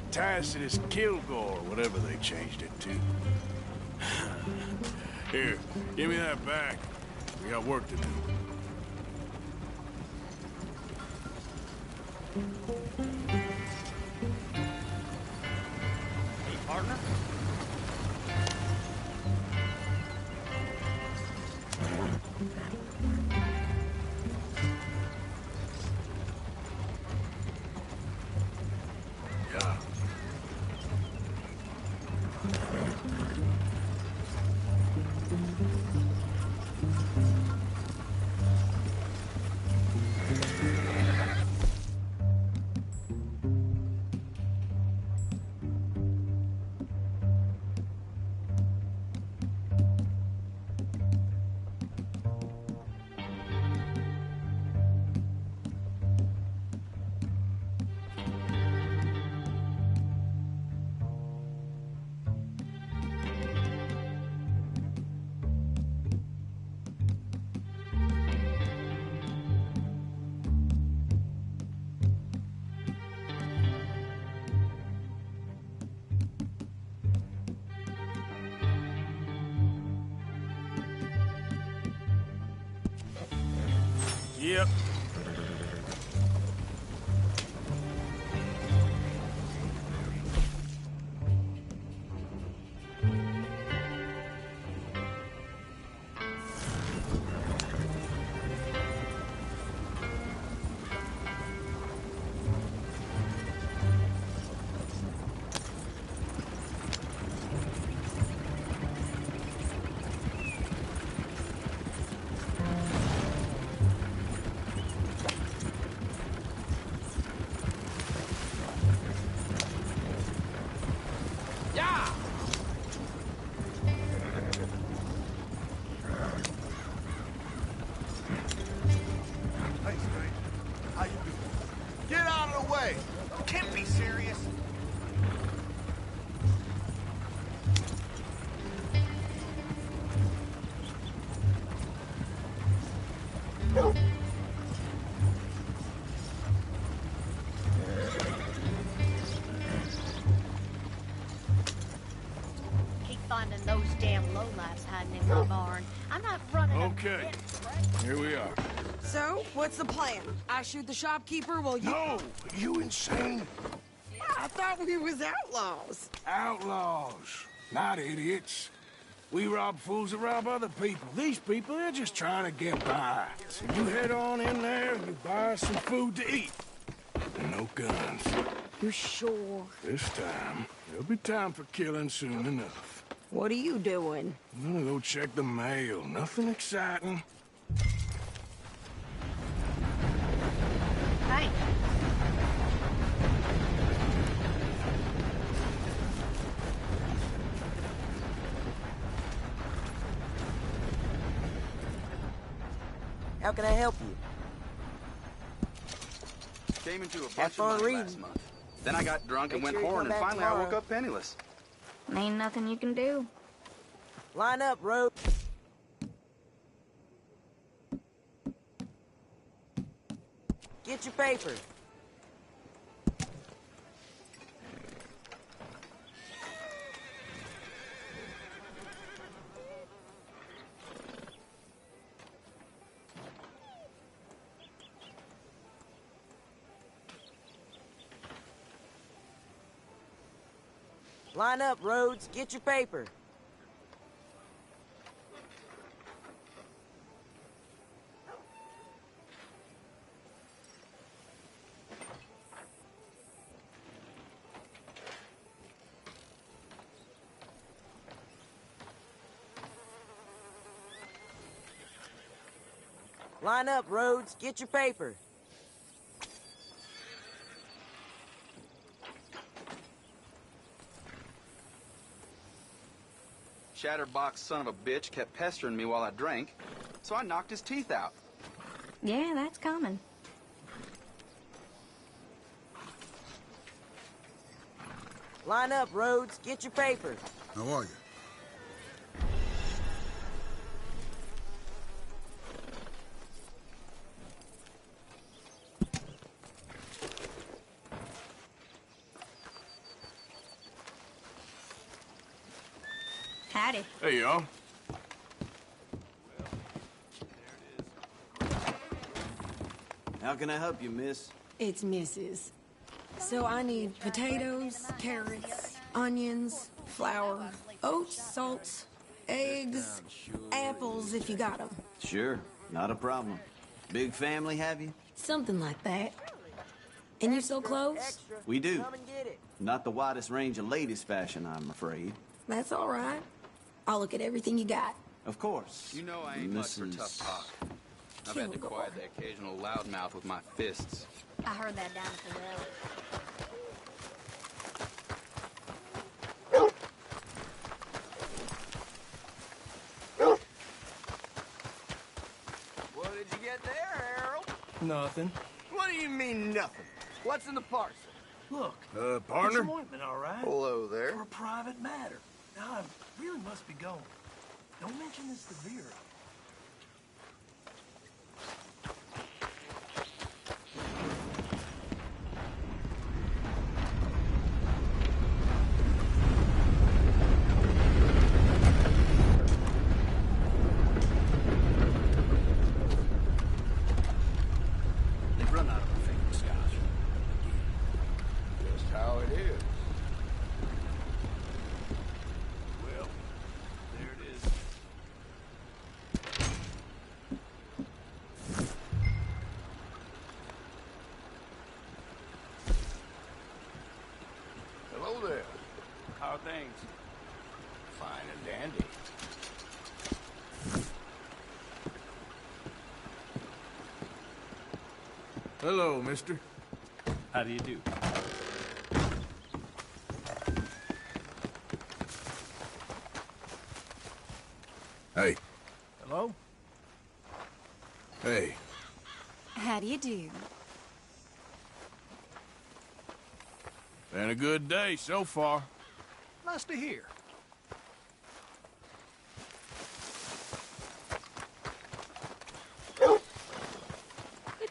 Tacitus Kilgore, whatever they changed it to. Here, give me that back. We got work to do. Hey, partner? Yeah. Yep. Get out of the way! Can't be serious. Keep finding those damn lowlifes hiding in my barn. I'm not running. Okay. Here we are. So, what's the plan? I shoot the shopkeeper while you... No! You insane? I thought we was outlaws. Outlaws, not idiots. We rob fools that rob other people. These people, they're just trying to get by. So you head on in there and you buy us some food to eat. And no guns. You sure? This time, there'll be time for killing soon enough. What are you doing? I'm gonna go check the mail. Nothing exciting. Hey. How can I help you? Came into a Have bunch fun of money reading. last month. Then I got drunk and Make went sure you whoring, come and back finally I woke tomorrow. up penniless. Ain't nothing you can do. Line up, Rhodes. Get your paper. Line up, Rhodes. Get your paper. Line up, Rhodes. Get your paper. Chatterbox son of a bitch kept pestering me while I drank, so I knocked his teeth out. Yeah, that's common. Line up, Rhodes. Get your paper. How are you? Howdy. Hey, y'all. How can I help you, miss? It's Mrs. So I need potatoes, carrots, onions, flour, oats, salts, eggs, apples if you got them. Sure, not a problem. Big family, have you? Something like that. And you sell clothes? We do. Not the widest range of ladies' fashion, I'm afraid. That's all right. I'll look at everything you got. Of course. You know I ain't much for tough talk. I've had to quiet the occasional loudmouth with my fists. I heard that down at the well. What did you get there, Harold? Nothing. What do you mean, nothing? What's in the parcel? Look. Partner? It's ointment, all right? Hello there. For a private matter. Now, I really must be going. Don't mention this to Vera. They've run out of my favorite scotch. Just how it is. Well, there it is. Hello there. How are things? Fine and dandy. Hello, mister. How do you do? Hey. Hello? Hey. How do you do? Been a good day so far. Nice to hear. Could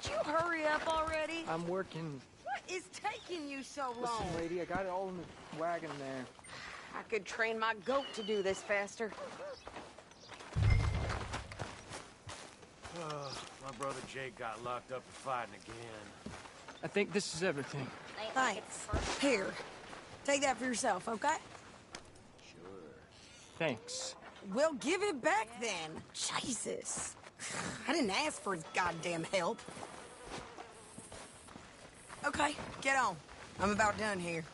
you hurry up already? I'm working. What is taking you so Listen, long? lady, I got it all in the wagon there. I could train my goat to do this faster. My brother Jake got locked up for fighting again. I think this is everything. Thanks. Here. Take that for yourself, okay? Sure. Thanks. Well, give it back then. Jesus. I didn't ask for his goddamn help. Okay, get on. I'm about done here.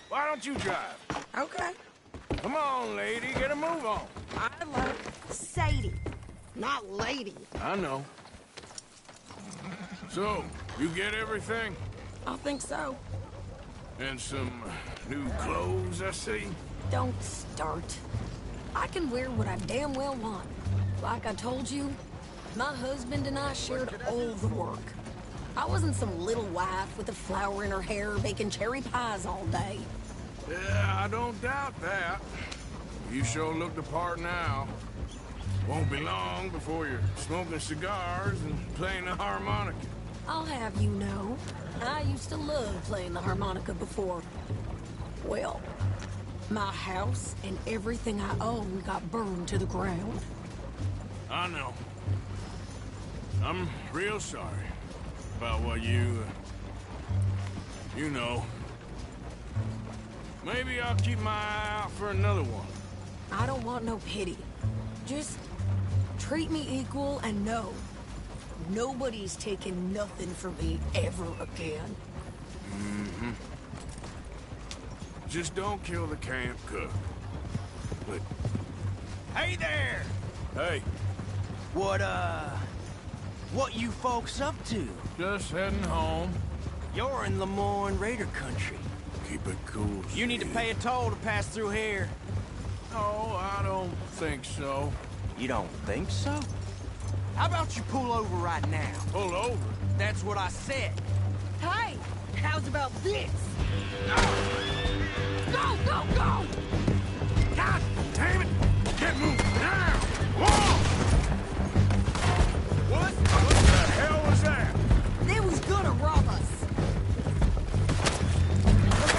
Why don't you drive? Okay. Come on, lady, get a move on. I like Sadie, not lady. I know. So, you get everything? I think so. And some new clothes, I see? Don't start. I can wear what I damn well want. Like I told you, my husband and I shared all the work. I wasn't some little wife with a flower in her hair baking cherry pies all day. Yeah, I don't doubt that. You sure look the part now. Won't be long before you're smoking cigars and playing the harmonica. I'll have you know, I used to love playing the harmonica before. Well, my house and everything I owned got burned to the ground. I know. I'm real sorry about what you know. Maybe I'll keep my eye out for another one. I don't want no pity. Just treat me equal and know nobody's taking nothing from me ever again. Mm-hmm. Just don't kill the camp cook. But... Hey there! Hey. What you folks up to? Just heading home. You're in Lemoyne Raider country. Keep it cool. You need to pay a toll to pass through here. No, I don't think so. You don't think so? How about you pull over right now? Pull over? That's what I said. Hey, how's about this? Go, go, go! God damn it! Get moving now! Whoa! What the hell was that? They was gonna rob us.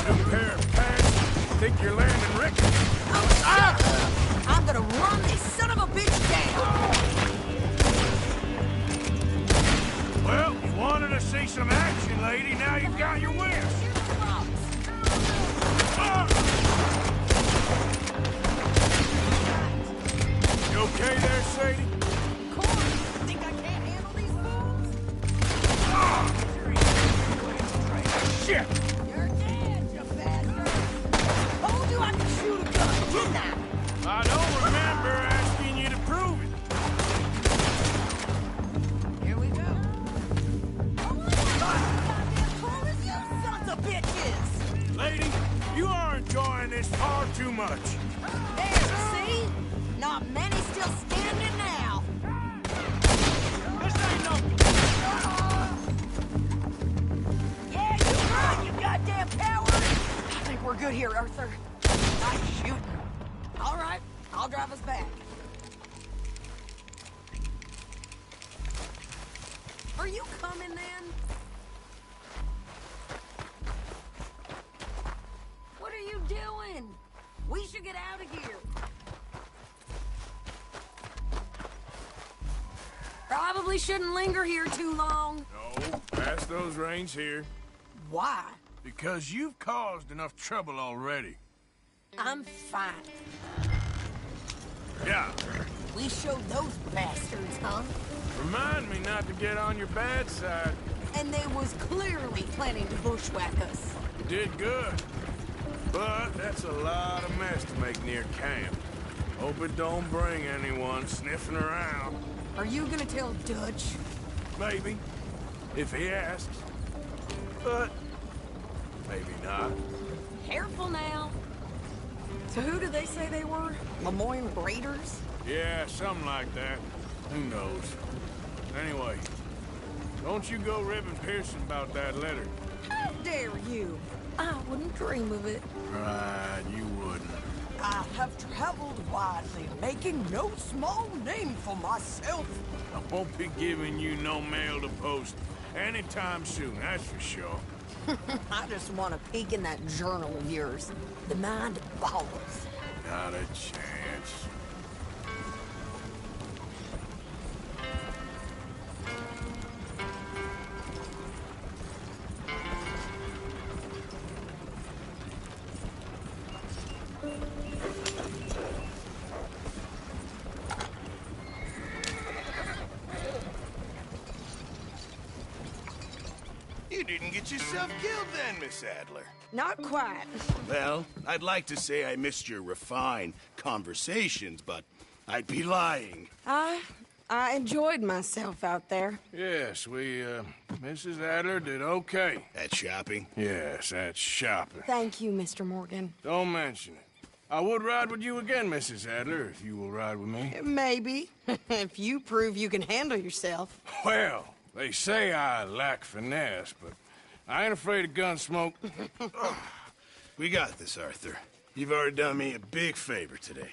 New pair of pants. Think you're landing Rick? Oh, ah! I'm gonna run this son of a bitch down! Well, you wanted to see some action, lady. Now you've got your wish. You okay there, Sadie? Of course. Think I can't handle these fools? Shit! You're dead, you bastard. Told you I could shoot a gun, didn't I? I don't remember asking you to prove it. Here we go. Oh my God! Goddamn Taurus, you sons of bitches! Lady, you are enjoying this far too much. There, see? Not many still standing now. This ain't no... Yeah, you run, you goddamn coward! I think we're good here, Arthur. Nice shooting. All right, I'll drive us back. Are you coming then? What are you doing? We should get out of here. Probably shouldn't linger here too long. No, pass those reins here. Why? Because you've caused enough trouble already. I'm fine. Yeah. We showed those bastards, huh? Remind me not to get on your bad side. And they was clearly planning to bushwhack us. You did good. But that's a lot of mess to make near camp. Hope it don't bring anyone sniffing around. Are you gonna tell Dutch? Maybe. If he asks. But maybe not. Careful now. So who did they say they were? Lemoyne Raiders? Yeah, something like that. Who knows? Anyway, don't you go ribbing Pearson about that letter. How dare you? I wouldn't dream of it. Right, you wouldn't. I have traveled widely, making no small name for myself. I won't be giving you no mail to post anytime soon, that's for sure. I just want to peek in that journal of yours. The mind of ballers. Not a chance. get yourself killed then, Miss Adler. Not quite. Well, I'd like to say I missed your refined conversations, but I'd be lying. I enjoyed myself out there. Yes, Mrs. Adler did okay. At shopping? Yes, at shopping. Thank you, Mr. Morgan. Don't mention it. I would ride with you again, Mrs. Adler, if you will ride with me. Maybe. If you prove you can handle yourself. Well, they say I lack finesse, but I ain't afraid of gun smoke. We got this, Arthur. You've already done me a big favor today.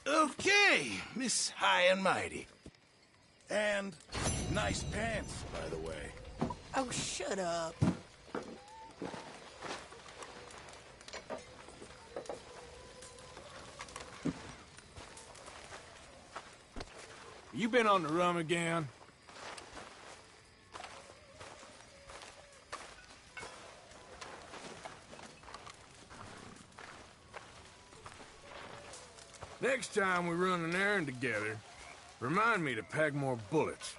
Okay, Miss High and Mighty. And nice pants, by the way. Oh, shut up. You been on the rum again? Next time we run an errand together, remind me to pack more bullets.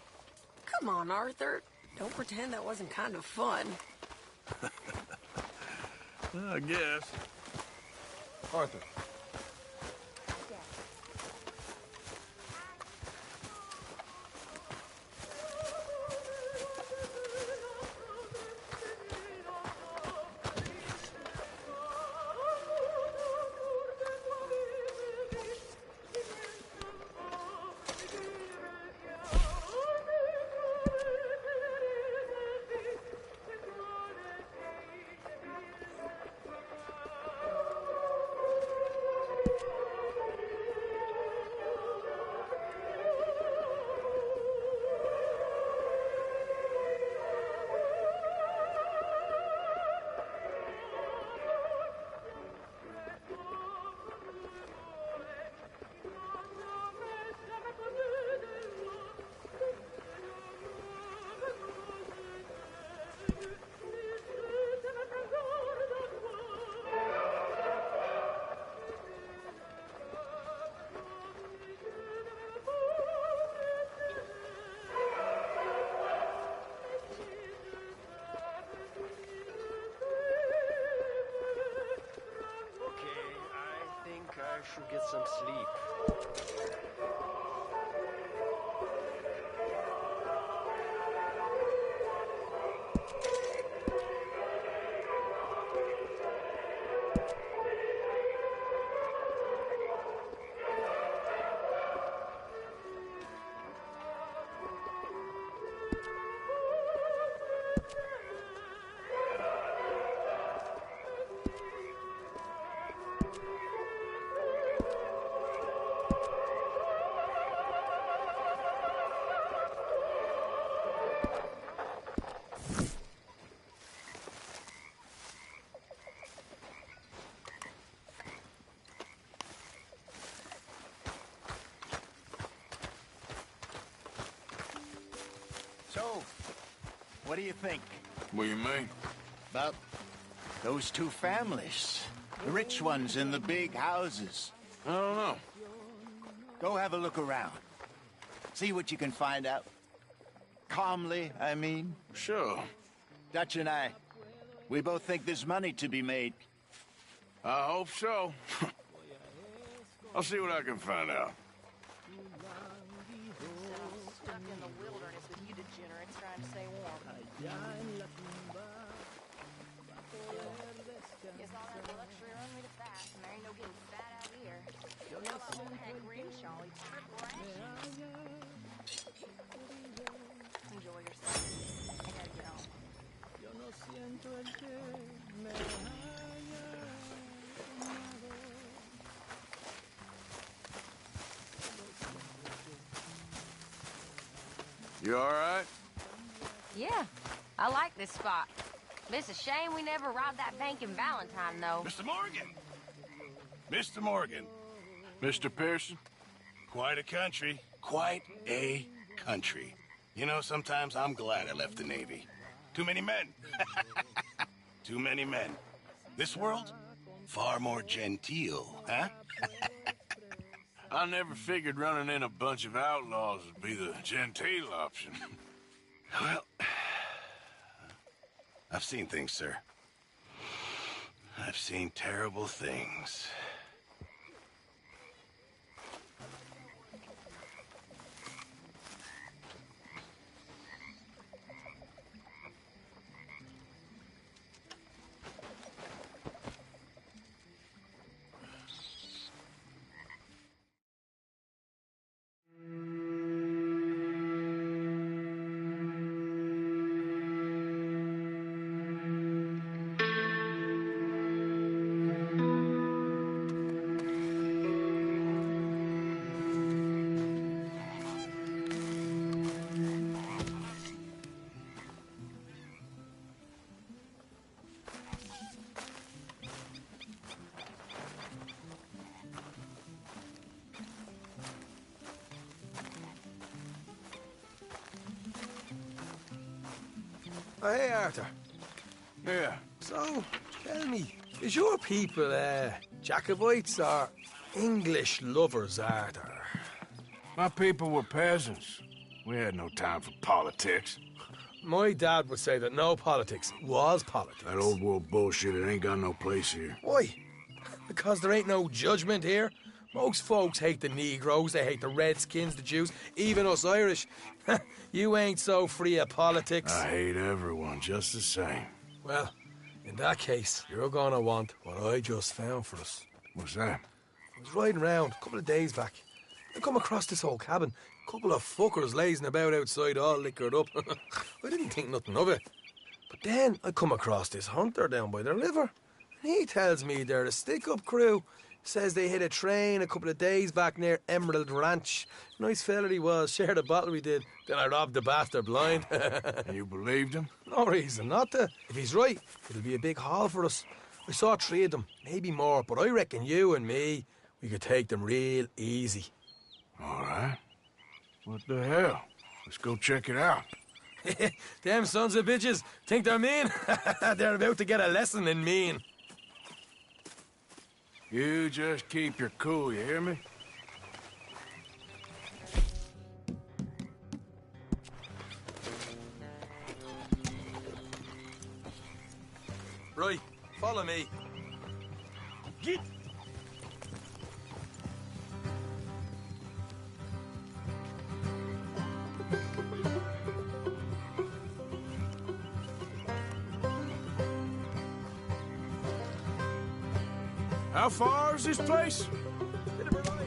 Come on, Arthur. Don't pretend that wasn't kind of fun. I guess. Arthur. I should get some sleep. So, what do you think? What do you mean? About those two families. The rich ones in the big houses. I don't know. Go have a look around. See what you can find out. Calmly, I mean. Sure. Dutch and I, we both think there's money to be made. I hope so. I'll see what I can find out. Stuck in the wilderness with you degenerates trying to stay warm. Guess I'll have the luxury of running to fast, and there ain't no getting fat out here. How about old Hank Grimshaw? He's triple ration. Enjoy yourself. I gotta get home. You all right? Yeah, I like this spot. It's a shame we never robbed that bank in Valentine, though. Mr. Morgan! Mr. Morgan. Mr. Pearson? Quite a country. Quite a country. You know, sometimes I'm glad I left the Navy. Too many men. Too many men. This world, far more genteel, huh? I never figured running in a bunch of outlaws would be the genteel option. Well, I've seen things, sir. I've seen terrible things. Oh, hey, Arthur. Yeah. So, tell me, is your people, Jacobites or English lovers, Arthur? My people were peasants. We had no time for politics. My dad would say that no politics was politics. That old world bullshit, it ain't got no place here. Why? Because there ain't no judgment here. Most folks hate the Negroes, they hate the Redskins, the Jews, even us Irish. You ain't so free of politics. I hate everyone just the same. Well, in that case, you're gonna want what I just found for us. What's that? I was riding around a couple of days back. I come across this old cabin. A couple of fuckers lazing about outside all liquored up. I didn't think nothing of it. But then I come across this hunter down by the river. And he tells me they're a stick-up crew. Says they hit a train a couple of days back near Emerald Ranch. Nice fella he was, shared a bottle we did. Then I robbed the bastard blind. And you believed him? No reason not to. If he's right, it'll be a big haul for us. I saw 3 of them, maybe more, but I reckon you and me, we could take them real easy. All right. What the hell? Let's go check it out. Them sons of bitches think they're mean. They're about to get a lesson in mean. You just keep your cool, you hear me? Right, follow me. Get. How far is this place? Bit of a ride.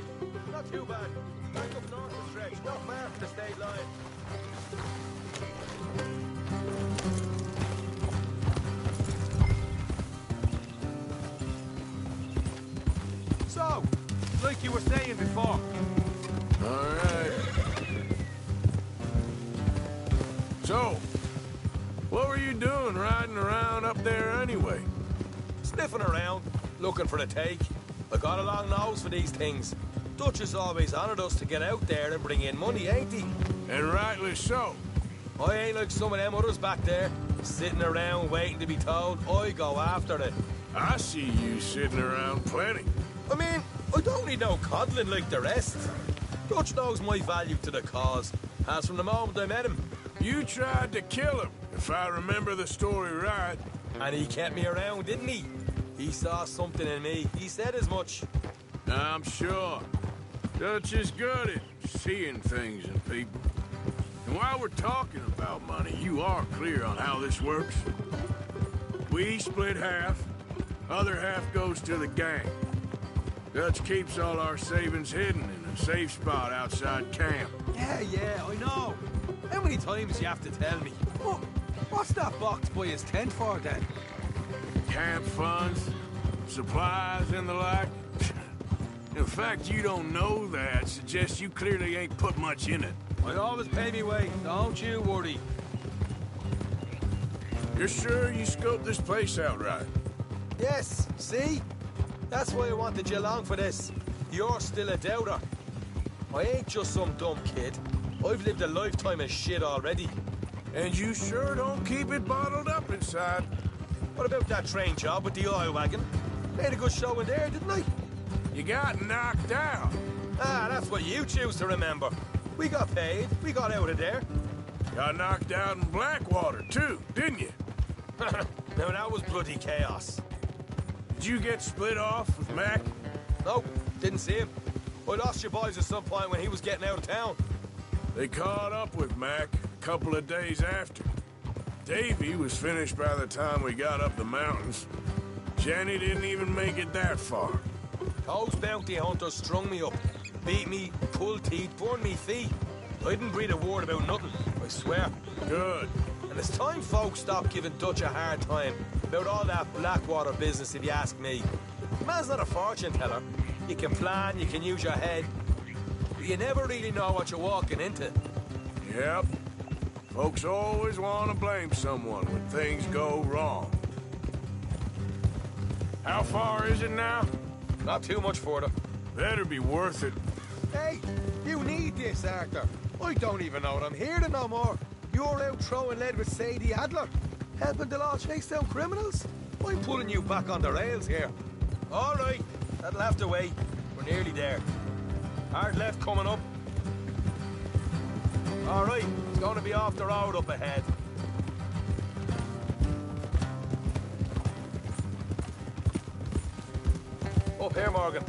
Not too bad. Back up north the stretch, not far from the state line. So, like you were saying before. All right. So, what were you doing riding around up there anyway? Sniffing around, looking for a take. I got a long nose for these things. Dutch has always honoured us to get out there and bring in money, ain't he? And rightly so. I ain't like some of them others back there, sitting around waiting to be told. I go after it. I see you sitting around plenty. I mean, I don't need no coddling like the rest. Dutch knows my value to the cause, as from the moment I met him. You tried to kill him, if I remember the story right. And he kept me around, didn't he? He saw something in me. He said as much. I'm sure. Dutch is good at seeing things in people. And while we're talking about money, you are clear on how this works. We split half. Other half goes to the gang. Dutch keeps all our savings hidden in a safe spot outside camp. Yeah, I know. How many times you have to tell me? What's that box by his tent for, then? Camp funds, supplies, and the like. The fact you don't know that suggests you clearly ain't put much in it. I always pay me way, don't you worry. You're sure you scoped this place out right? Yes, see? That's why I wanted you along for this. You're still a doubter. I ain't just some dumb kid. I've lived a lifetime of shit already. And you sure don't keep it bottled up inside. What about that train job with the oil wagon? Made a good show in there, didn't I? You got knocked out. Ah, that's what you choose to remember. We got paid. We got out of there. Got knocked out in Blackwater, too, didn't you? Now that was bloody chaos. Did you get split off with Mac? Nope, didn't see him. I lost your boys at some point when he was getting out of town. They caught up with Mac a couple of days after. Davy was finished by the time we got up the mountains. Jenny didn't even make it that far. Those bounty hunters strung me up, beat me, pulled teeth, burned me feet. I didn't breathe a word about nothing, I swear. Good. And it's time folks stopped giving Dutch a hard time about all that Blackwater business, if you ask me. Man's not a fortune teller. You can plan, you can use your head, but you never really know what you're walking into. Yep. Folks always want to blame someone when things go wrong. How far is it now? Not too much further. Better be worth it. Hey, you need this, Arthur. I don't even know what I'm here to no more. You're out throwing lead with Sadie Adler, helping the law chase down criminals. I'm pulling you back on the rails here. All right, that'll have to wait. We're nearly there. Hard left coming up. All right, it's going to be off the road up ahead. Up here, Morgan.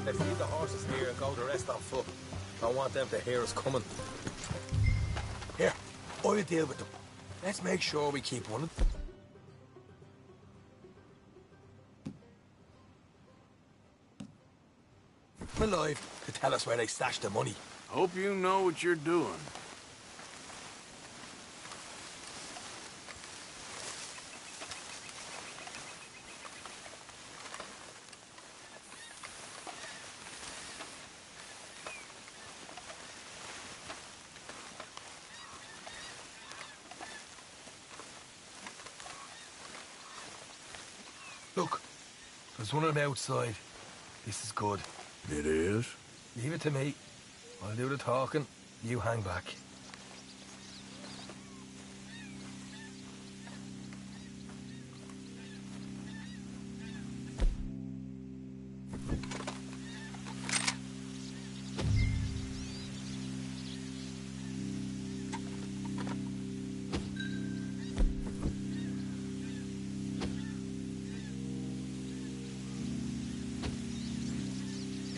Let's leave the horses here and go the rest on foot. Don't want them to hear us coming. Here, I'll deal with them. Let's make sure we keep one of them. Alive to tell us where they stashed the money. Hope you know what you're doing. Look, there's one of them outside. This is good. It is? Leave it to me. I'll do the talking. You hang back.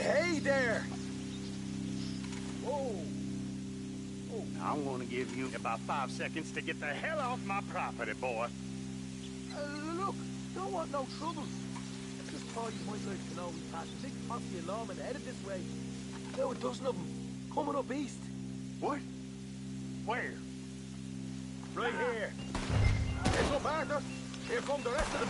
Hey there! Whoa! Oh, I'm gonna give you about 5 seconds to get the hell off my property, boy. Look, don't want no trouble. I just thought you might like to know we passed a big posse of lawmen headed this way. Now a dozen of them, coming up east. What? Where? Right here. Here's up, Arthur. Here come the rest of them.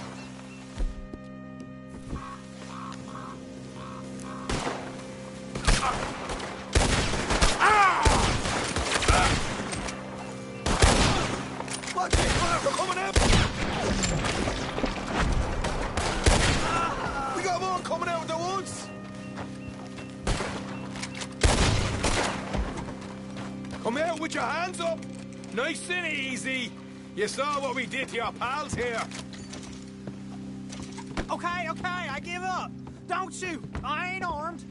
Watch it, Arthur, coming out! We got more coming out at once! Come out with your hands up! Nice and easy! You saw what we did to your pals here! Okay, I give up. Don't shoot. I ain't armed.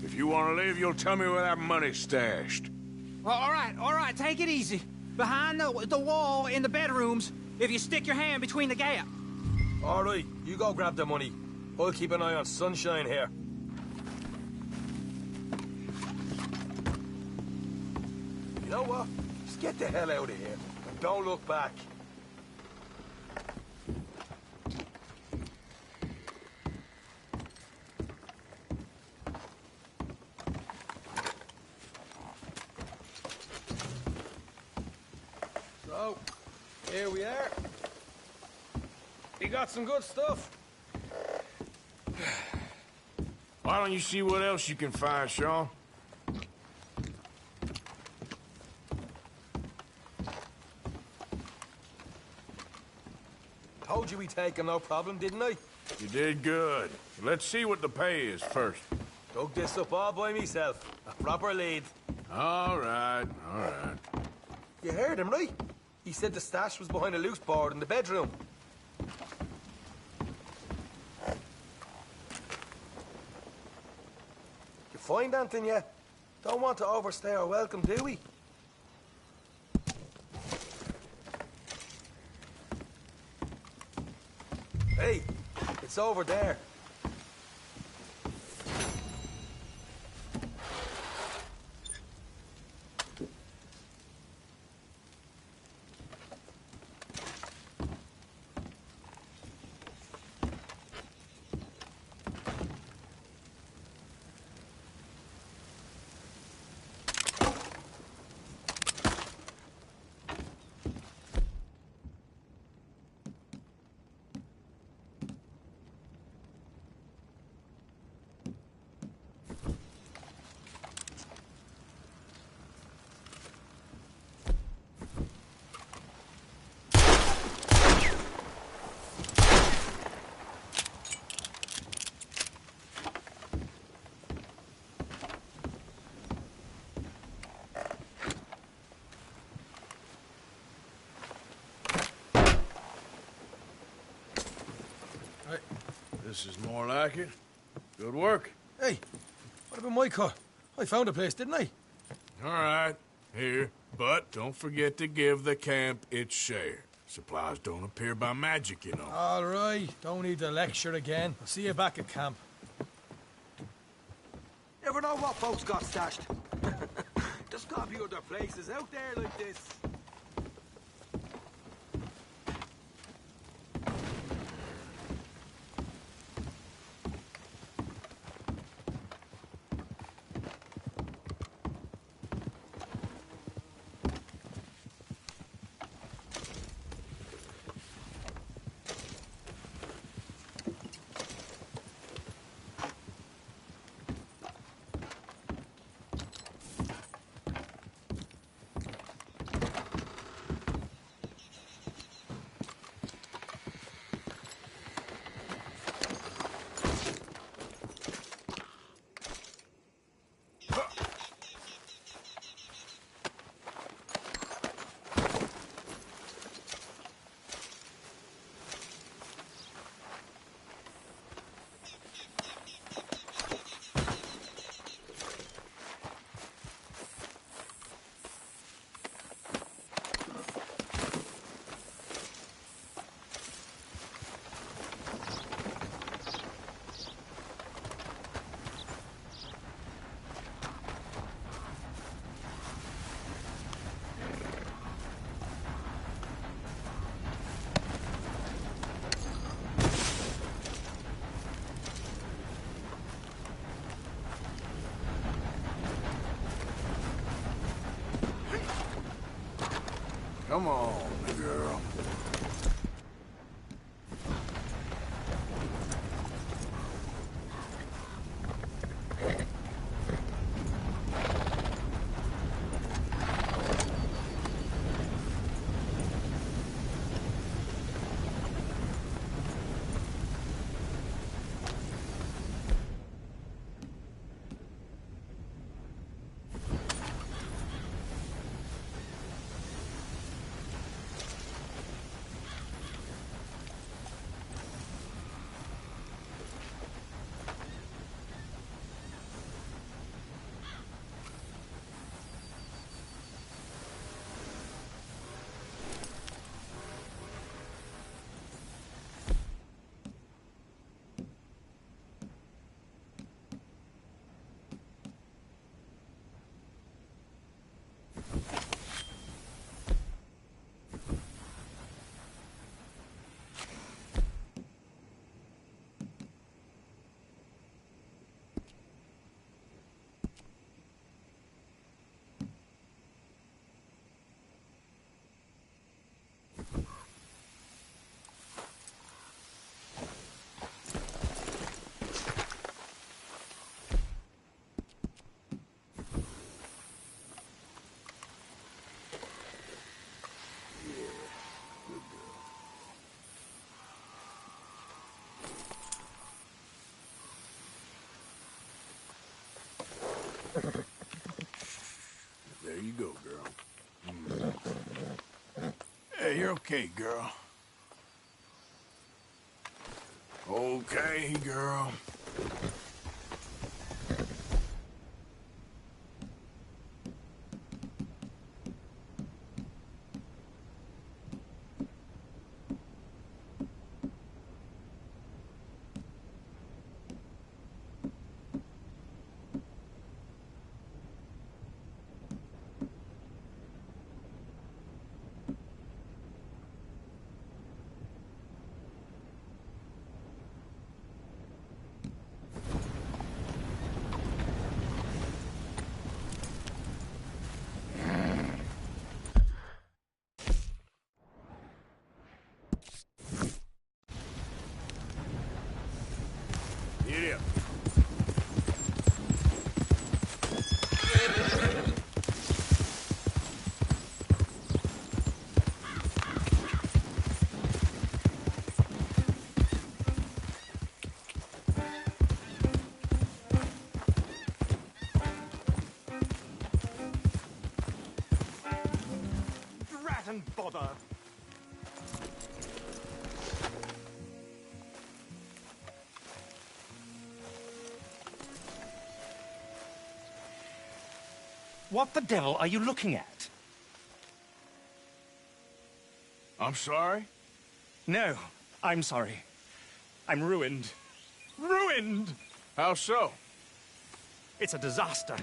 If you want to leave, you'll tell me where that money's stashed. Well, all right, take it easy. Behind the wall in the bedrooms, if you stick your hand between the gap. All right, you go grab the money. I'll keep an eye on Sunshine here. You know what? Just get the hell out of here. And don't look back. So, here we are. You got some good stuff. Why don't you see what else you can find, Sean? Told you we'd take him, no problem, didn't I? You did good. Let's see what the pay is first. Dug this up all by myself. A proper lead. All right, all right. You heard him, right? He said the stash was behind a loose board in the bedroom. You find anything yet? Don't want to overstay our welcome, do we? Hey, it's over there. This is more like it. Good work. Hey, what about my car? I found a place, didn't I? All right, here. But don't forget to give the camp its share. Supplies don't appear by magic, you know. All right, don't need the lecture again. I'll see you back at camp. Never know what folks got stashed. There's gotta be other places out there like this. Come on, girl. you're okay, girl. Okay, girl. Giddy up. Rat and bother. What the devil are you looking at? I'm sorry? No, I'm sorry. I'm ruined. Ruined! How so? It's a disaster.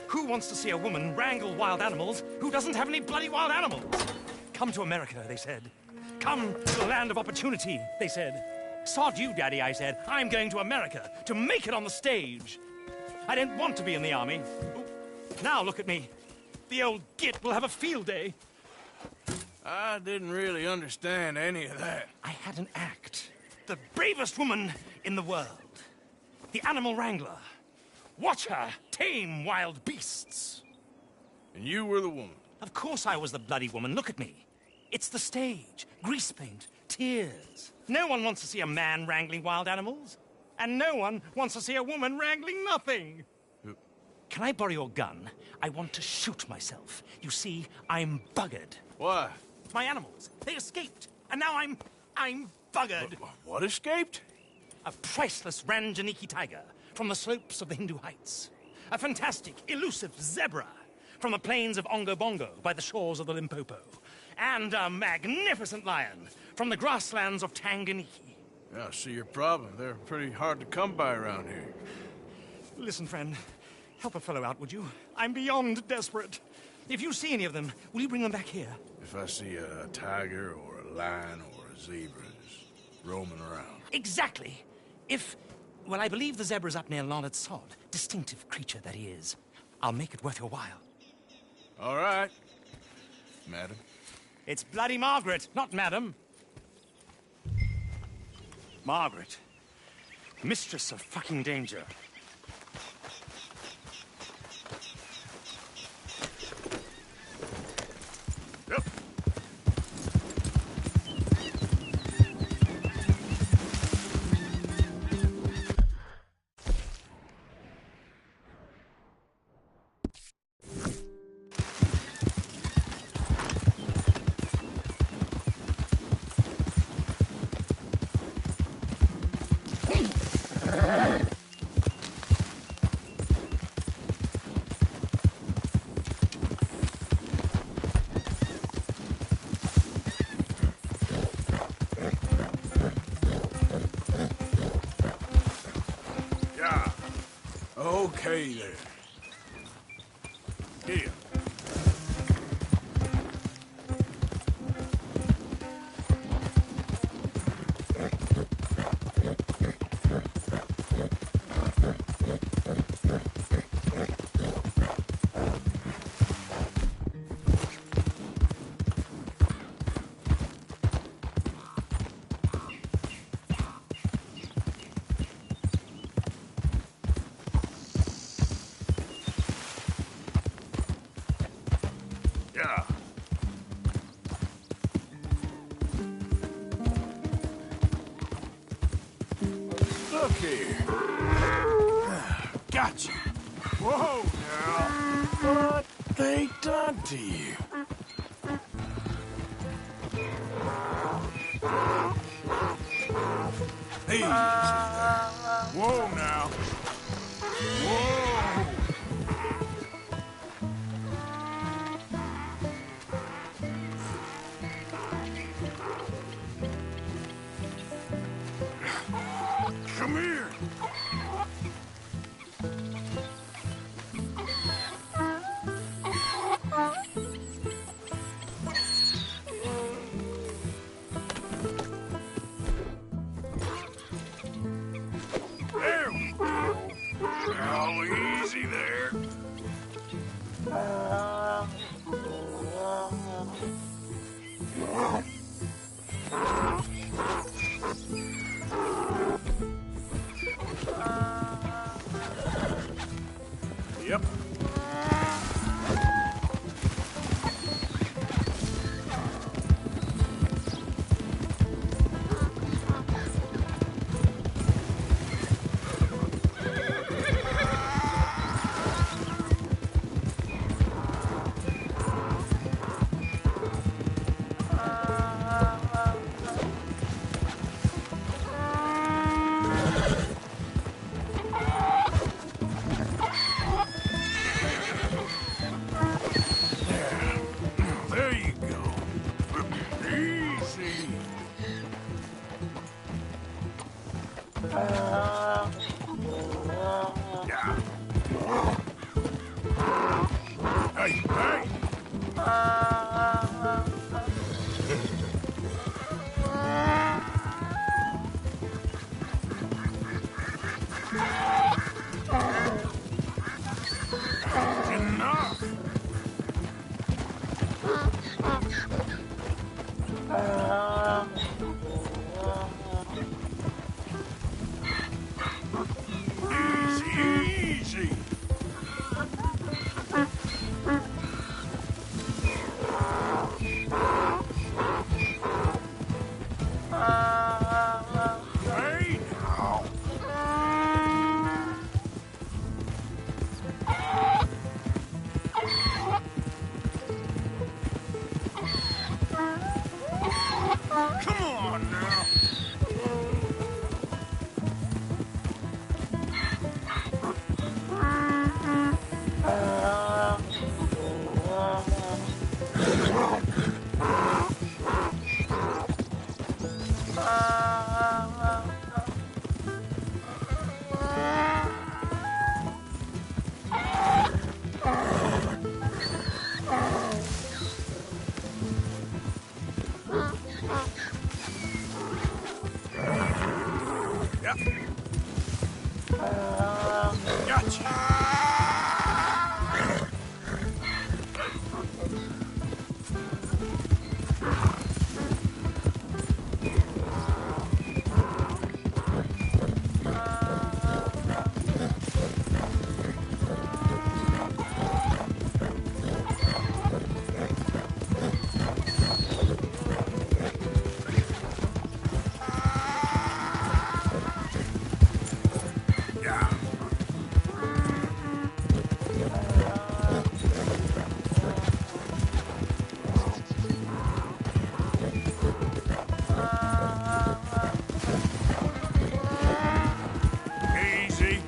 Who wants to see a woman wrangle wild animals who doesn't have any bloody wild animals? Come to America, they said. Come to the land of opportunity, they said. Sod you, Daddy, I said. I'm going to America to make it on the stage. I didn't want to be in the army. Now look at me. The old git will have a field day. I didn't really understand any of that. I had an act. The bravest woman in the world. The animal wrangler. Watch her tame wild beasts. And you were the woman? Of course I was the bloody woman. Look at me. It's the stage. Grease paint. Tears. No one wants to see a man wrangling wild animals. And no one wants to see a woman wrangling nothing. Can I borrow your gun? I want to shoot myself. You see, I'm buggered. Why? My animals. They escaped. And now I'm buggered. What escaped? A priceless Ranjaniki tiger from the slopes of the Hindu Heights. A fantastic, elusive zebra from the plains of Ongo Bongo by the shores of the Limpopo. And a magnificent lion from the grasslands of Tanganyika. Yeah, I see your problem. They're pretty hard to come by around here. Listen, friend. Help a fellow out, would you? I'm beyond desperate. If you see any of them, will you bring them back here? If I see a tiger or a lion or a zebra just roaming around. Exactly. Well, I believe the zebra's up near Larned Sod. Distinctive creature that he is. I'll make it worth your while. All right, madam. It's bloody Margaret, not madam. Margaret. Mistress of fucking danger. Yep. Okay, there. Here. Yeah. Look here. Gotcha. Whoa, now. What they done to you? Easy. Whoa now. Whoa. Come here. There we go. Oh, easy there. Yep. There you go. Easy. Yeah. Hey, hey. Enough. Easy, easy. Hey now. Come on now. Yep. Gotcha. Yeah. Easy.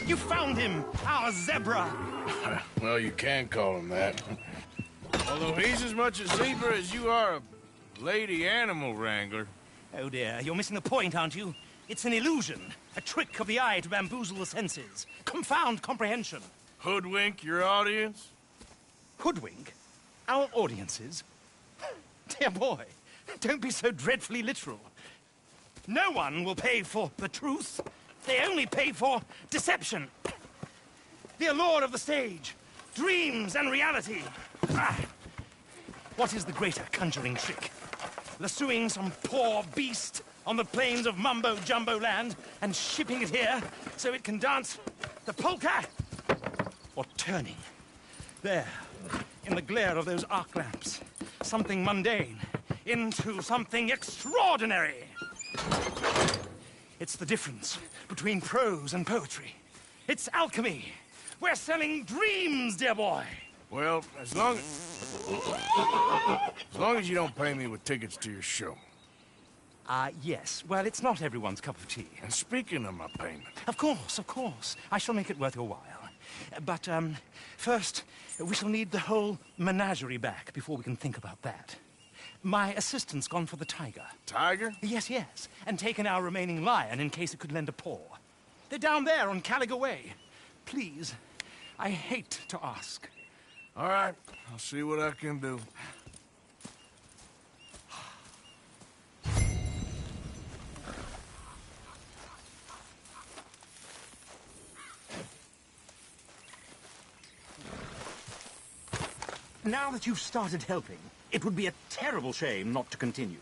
You found him, our zebra. Well, you can call him that. Although he's as much a zebra as you are a lady animal wrangler. Oh dear, you're missing the point, aren't you? It's an illusion, a trick of the eye to bamboozle the senses, confound comprehension. Hoodwink your audience? Hoodwink? Our audiences? Dear boy, don't be so dreadfully literal. No one will pay for the truth. They only pay for deception. The allure of the stage, dreams and reality. What is the greater conjuring trick? Lassoing some poor beast on the plains of mumbo-jumbo land and shipping it here so it can dance the polka? Or turning, there, in the glare of those arc lamps, something mundane into something extraordinary? It's the difference between prose and poetry. It's alchemy. We're selling dreams, dear boy. Well, as long as you don't pay me with tickets to your show. Yes. Well, it's not everyone's cup of tea. And speaking of my payment... Of course. I shall make it worth your while. But, first, we shall need the whole menagerie back before we can think about that. My assistant's gone for the tiger. Tiger? Yes. And taken our remaining lion in case it could lend a paw. They're down there on Caliga Way. Please, I hate to ask. All right, I'll see what I can do. Now that you've started helping, it would be a terrible shame not to continue.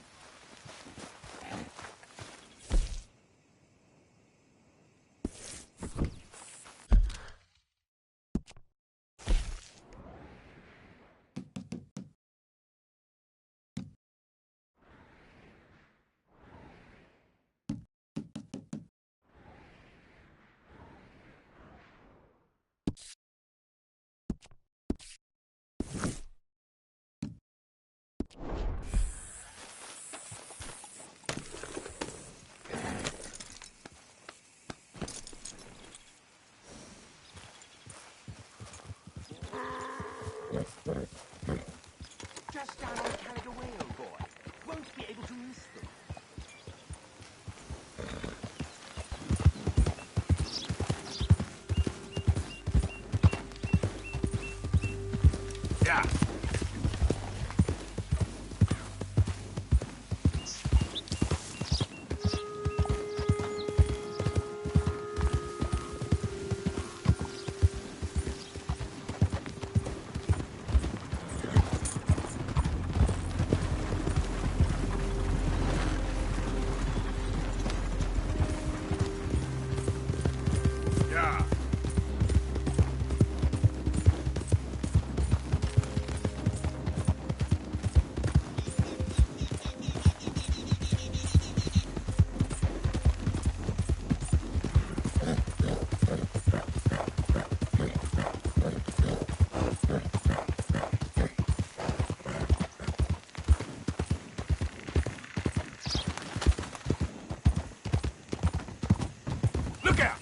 Just down on Caliga Way, old boy. Won't be able to miss them. Yeah. Look out!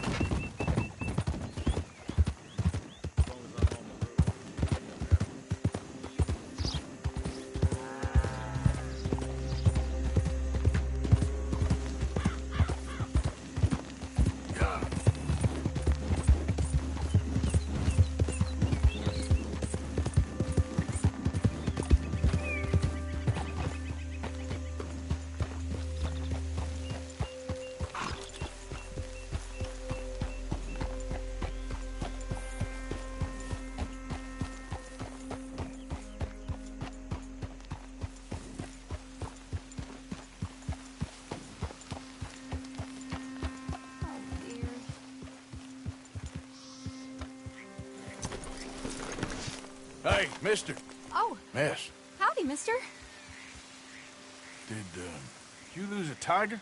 Hey, mister. Oh. Miss. Howdy, mister. Did you lose a tiger?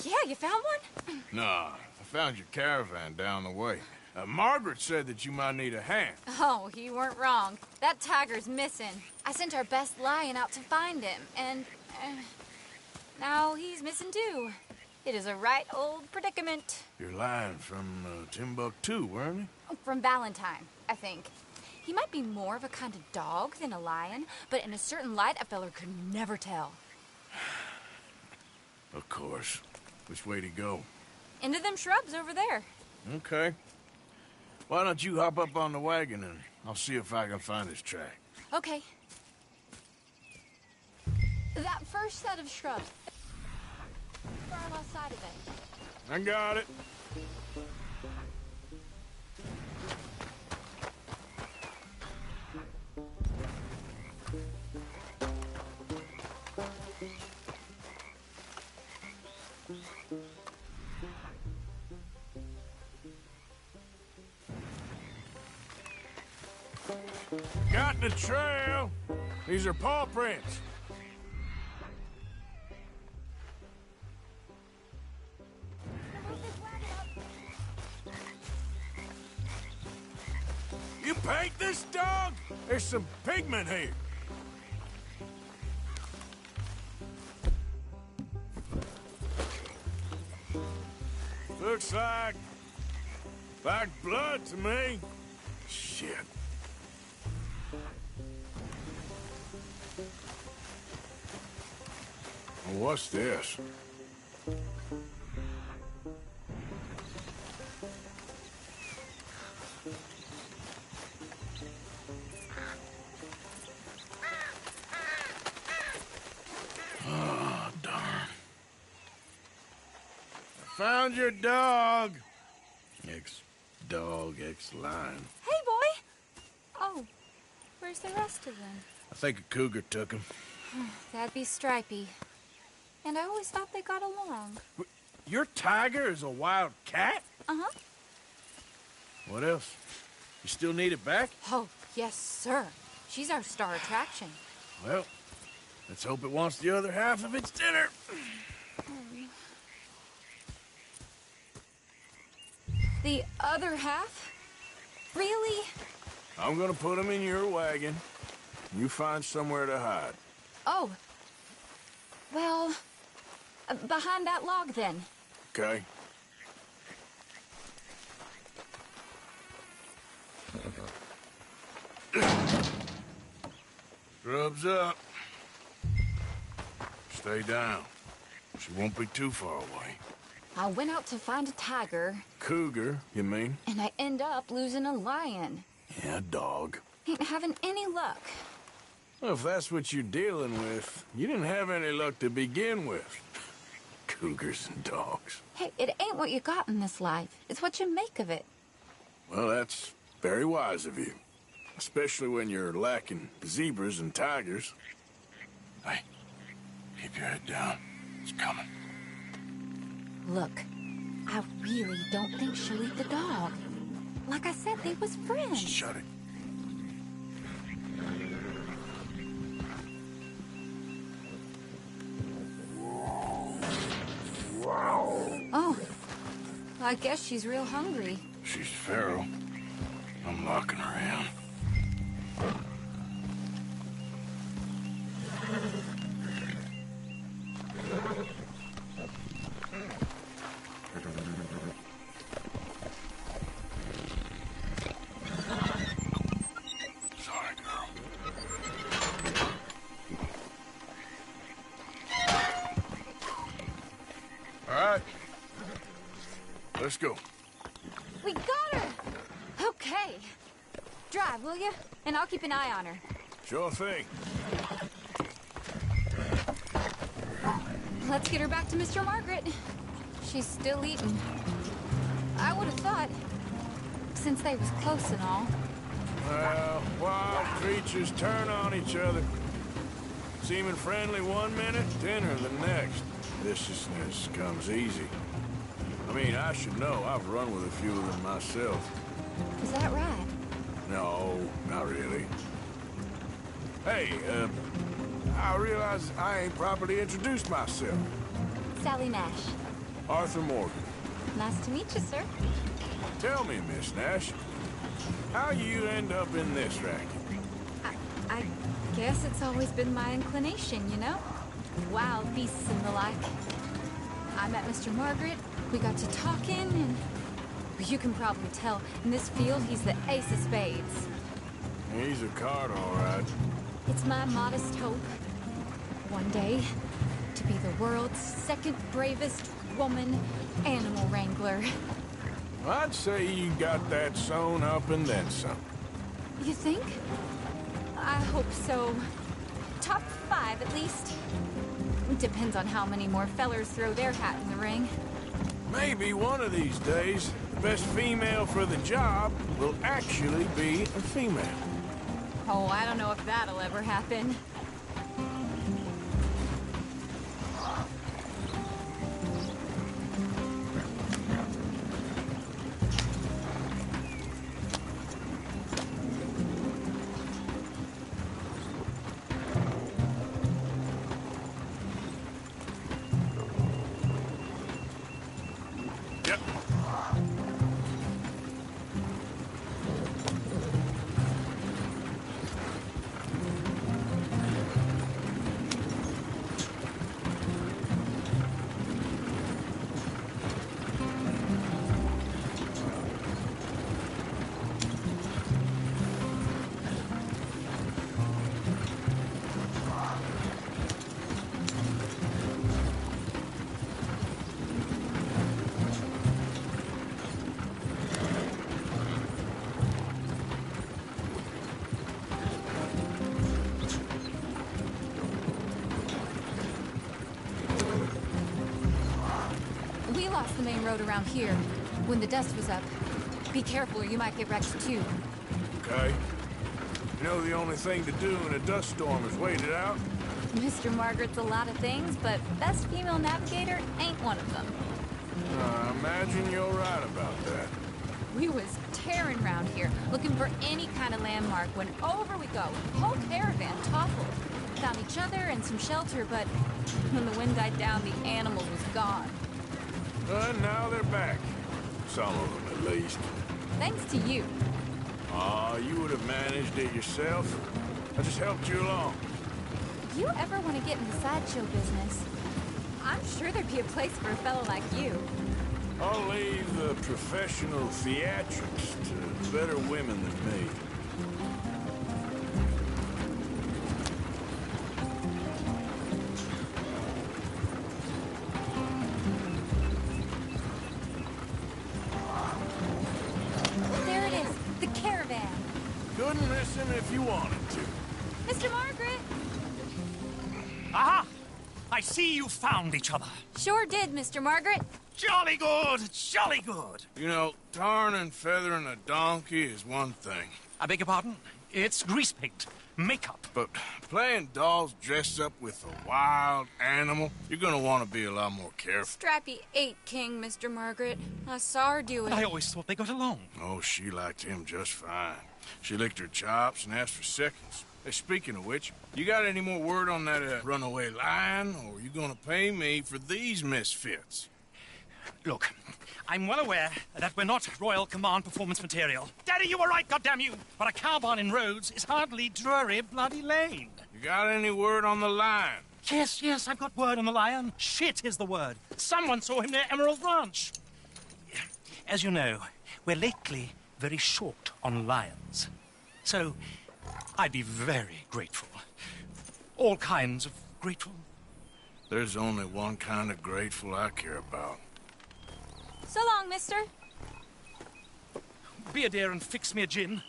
Yeah, you found one? Nah, I found your caravan down the way. Margaret said that you might need a hand. Oh, you weren't wrong. That tiger's missing. I sent our best lion out to find him, and now he's missing too. It is a right old predicament. You're lying from Timbuktu, weren't you? From Valentine, I think. He might be more of a kind of dog than a lion, but in a certain light, a feller could never tell. Of course. Which way to go? Into them shrubs over there. Okay. Why don't you hop up on the wagon and I'll see if I can find his track. Okay. That first set of shrubs. Far left side of it. I got it. Got the trail. These are paw prints. You paint this dog? There's some pigment here. Looks like blood to me. Shit. Well, what's this? Oh, darn. I found your dog. Ex-dog, ex-lion. Hey, boy! Oh, where's the rest of them? I think a cougar took him. That'd be Stripey. And I always thought they got along. Your tiger is a wild cat? Uh-huh. What else? You still need it back? Oh, yes, sir. She's our star attraction. Well, let's hope it wants the other half of its dinner. The other half? Really? I'm gonna put him in your wagon. You find somewhere to hide. Oh. Well, behind that log, then. Okay. Scrubs up. Stay down. She won't be too far away. I went out to find a tiger. Cougar, you mean? And I end up losing a lion. Yeah, dog. Ain't having any luck. Well, if that's what you're dealing with, you didn't have any luck to begin with. Cougars and dogs. Hey, it ain't what you got in this life. It's what you make of it. Well, that's very wise of you. Especially when you're lacking zebras and tigers. Hey, keep your head down. It's coming. Look, I really don't think she'll eat the dog. Like I said, they was friends. Shut it. Oh, I guess she's real hungry. She's feral. I'm locking her in. Sorry, girl. All right. Let's go. We got her! Okay. Drive, will you? And I'll keep an eye on her. Sure thing. Let's get her back to Mr. Margaret. She's still eating. I would have thought, since they was close and all. Well, wild creatures turn on each other. Seeming friendly one minute, tender the next. Viciousness comes easy. I mean, I should know. I've run with a few of them myself. Is that right? No, not really. Hey, I realize I ain't properly introduced myself. Sally Nash. Arthur Morgan. Nice to meet you, sir. Tell me, Miss Nash, how you end up in this racket? I guess it's always been my inclination, you know? Wild beasts and the like. I met Mr. Margaret. We got to talking, and you can probably tell, in this field, he's the ace of spades. He's a card, all right. It's my modest hope, one day, to be the world's second bravest woman animal wrangler. I'd say you got that sewn up and then some. You think? I hope so. Top 5, at least. Depends on how many more fellers throw their hat in the ring. Maybe one of these days, the best female for the job will actually be a female. Oh, I don't know if that'll ever happen. The main road around here when the dust was up. Be careful or you might get wrecked too. Okay. You know the only thing to do in a dust storm is wait it out? Mr. Margaret's a lot of things, but best female navigator ain't one of them. I imagine you're right about that. We was tearing around here, looking for any kind of landmark when over we go. Whole caravan toppled. Found each other and some shelter, but when the wind died down, the animal was gone. And now they're back. Some of them, at least. Thanks to you. You would have managed it yourself. I just helped you along. If you ever want to get into sideshow business, I'm sure there'd be a place for a fellow like you. I'll leave the professional theatrics to better women than me. Couldn't miss him if you wanted to. Mr. Margaret! Aha! I see you found each other. Sure did, Mr. Margaret. Jolly good, jolly good. You know, tarring and feathering a donkey is one thing. I beg your pardon? It's grease paint, makeup. But playing dolls dressed up with a wild animal, you're gonna want to be a lot more careful. Strappy ate King, Mr. Margaret. I saw her do it. I always thought they got along. Oh, she liked him just fine. She licked her chops and asked for seconds. Hey, speaking of which, you got any more word on that runaway lion, or are you gonna pay me for these misfits? Look, I'm well aware that we're not Royal Command performance material. Daddy, you were right, goddammit you! But a cow barn in Rhodes is hardly Drury Bloody Lane. You got any word on the lion? Yes, I've got word on the lion. Shit is the word. Someone saw him near Emerald Ranch. As you know, we're lately very short on lions. So, I'd be very grateful. All kinds of grateful. There's only one kind of grateful I care about. So long, mister. Be a dear and fix me a gin.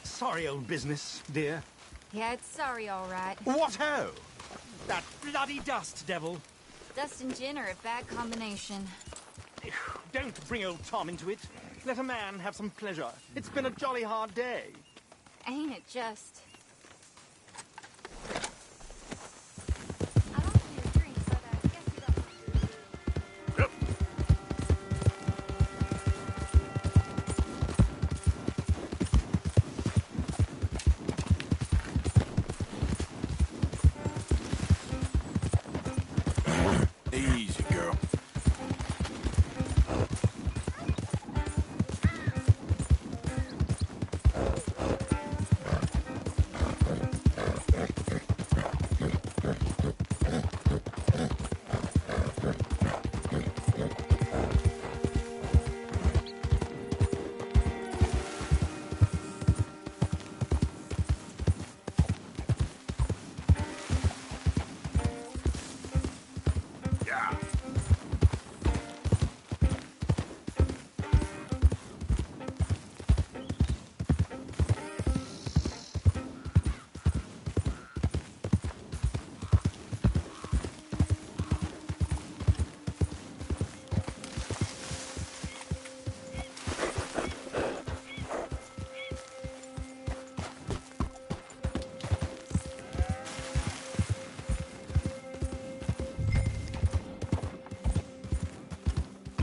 Sorry, old business, dear. Yeah, it's sorry, all right. What-ho? That bloody dust devil. Dust and gin are a bad combination. Don't bring old Tom into it. Let a man have some pleasure. It's been a jolly hard day. Ain't it just? Easy, girl.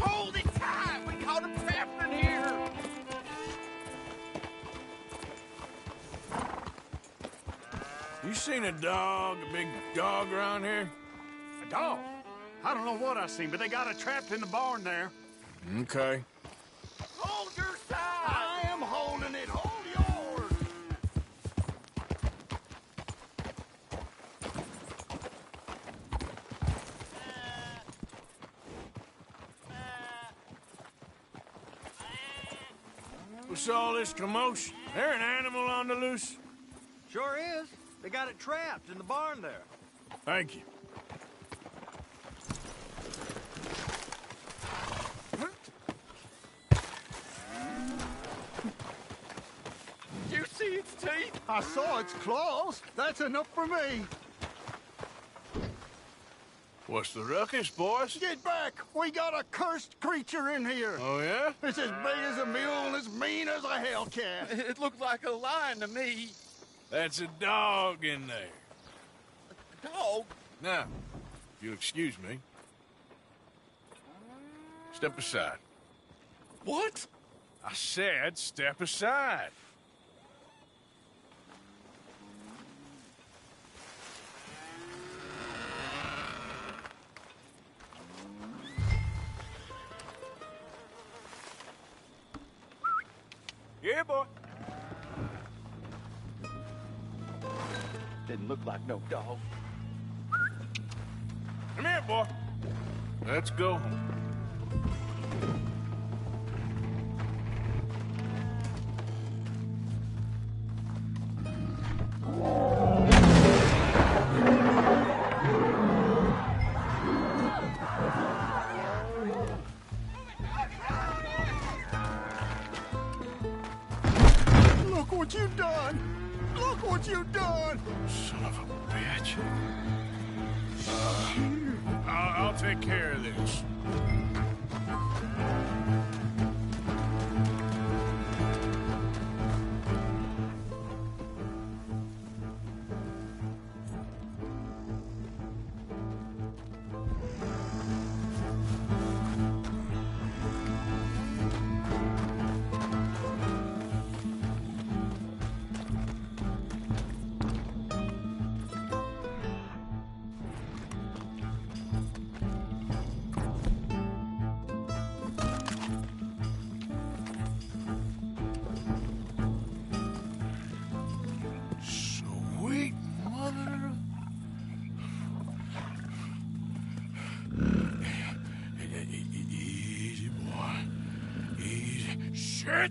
Hold it tight! We caught him trapped in here! You seen a dog, a big dog around here? A dog? I don't know what I seen, but they got it trapped in the barn there. Okay. Hold your side! I am holding it! Hold yours! What's all this commotion? There an animal on the loose? Sure is. They got it trapped in the barn there. Thank you. Did you see its teeth? I saw its claws. That's enough for me. What's the ruckus, boys? Get back! We got a cursed creature in here. Oh, yeah? It's as big as a mule and as mean as a hellcat. It looked like a lion to me. That's a dog in there. A dog? Now, if you'll excuse me. Step aside. What? I said step aside. Yeah, boy. Didn't look like no dog. Come here, boy. Let's go home. Look what you done! Look what you done! Son of a bitch. I'll take care of this. Sweet mother. Easy, boy. Easy. Shit!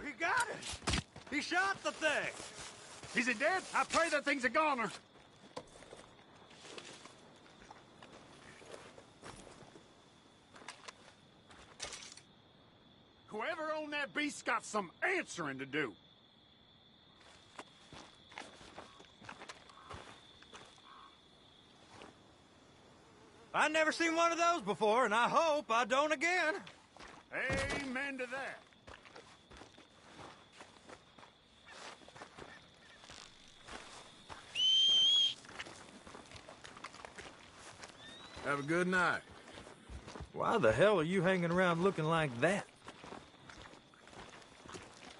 He got it! He shot the thing! Is it dead? I pray that thing's a goner. beast's got some answering to do. I never seen one of those before, and I hope I don't again. Amen to that. Have a good night. Why the hell are you hanging around looking like that?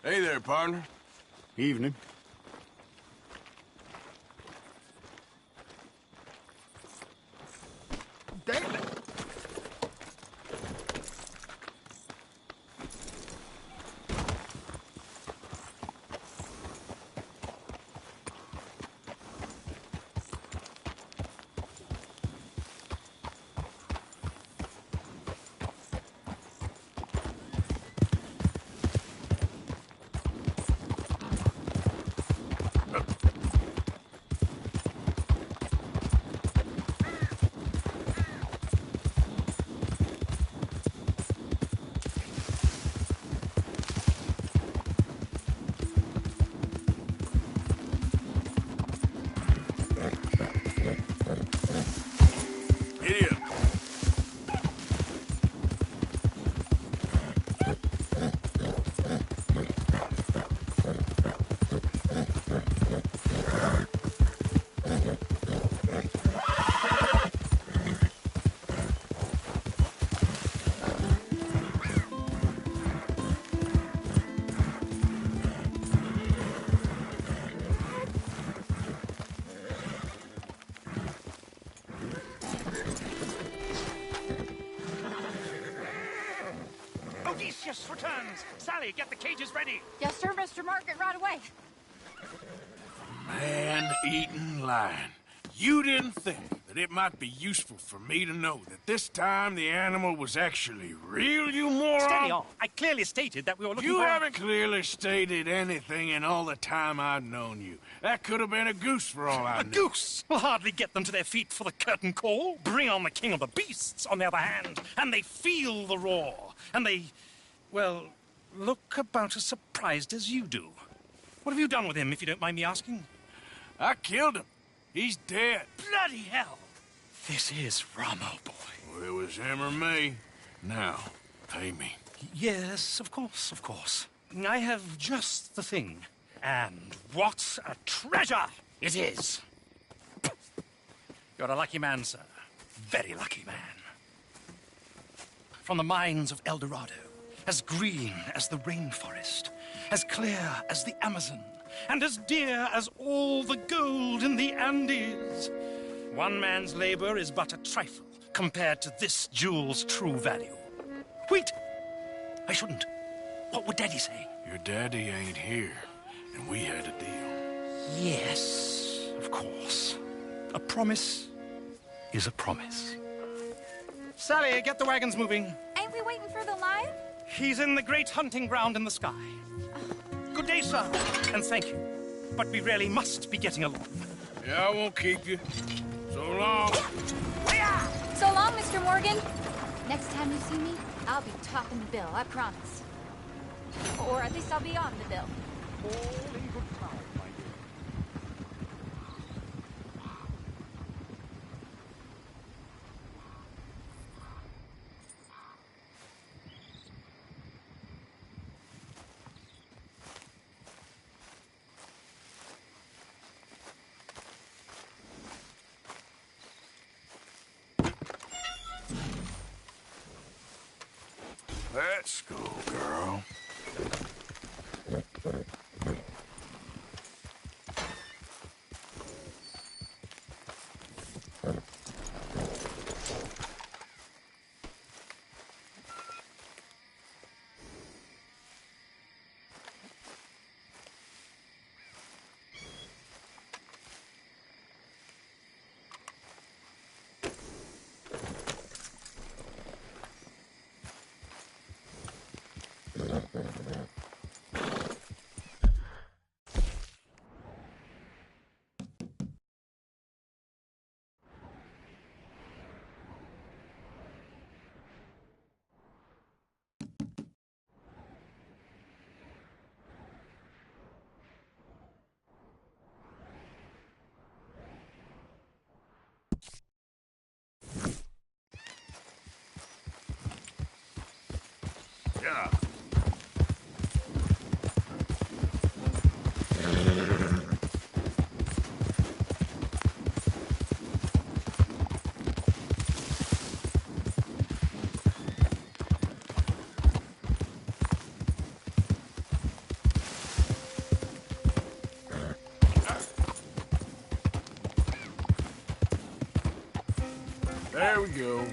Hey there, partner. Evening. Damn it! Odysseus returns! Sally, get the cages ready! Yes, sir, Mr. Market, right away. Man-eating lion. You didn't think that it might be useful for me to know that this time the animal was actually real, you moron? Steady on. I clearly stated that we were looking You for... haven't clearly stated anything in all the time I've known you. That could have been a goose for all I A knew. goose will hardly get them to their feet for the curtain call. Bring on the king of the beasts, on the other hand, and they feel the roar. And they, well, look about as surprised as you do. What have you done with him, if you don't mind me asking? I killed him. He's dead. Bloody hell! This is Ramo, boy. Well, it was him or me. Now, pay me. Yes, of course, of course. I have just the thing. And what a treasure it is! You're a lucky man, sir. Very lucky man. From the mines of El Dorado, as green as the rainforest, as clear as the Amazon, and as dear as all the gold in the Andes. One man's labor is but a trifle compared to this jewel's true value. Wait! I shouldn't. What would Daddy say? Your daddy ain't here, and we had a deal. Yes, of course. A promise is a promise. Sally, get the wagons moving. Ain't we waiting for the lion? He's in the great hunting ground in the sky. Good day, sir, and thank you. But we really must be getting along. Yeah, I won't keep you. So long. So long, Mr. Morgan. Next time you see me, I'll be topping the bill, I promise. Or at least I'll be on the bill. All in good time, my dear. Let's go, girl. Yeah. There we go.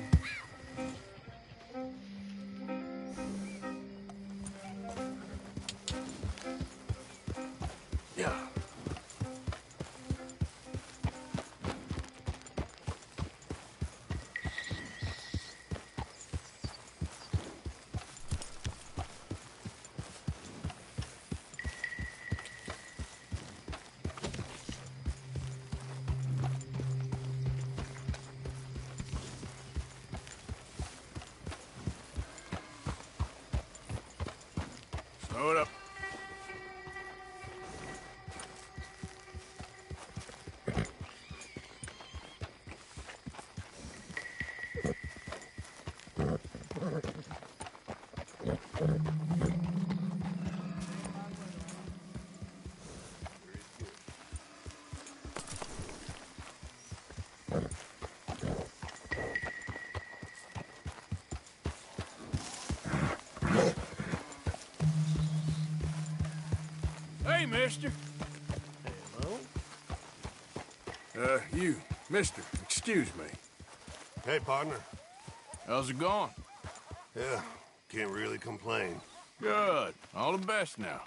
Yeah. Slow it up. Hey, mister. Hello? You, mister, excuse me. Hey, partner. How's it going? Yeah, can't really complain. Good. All the best now.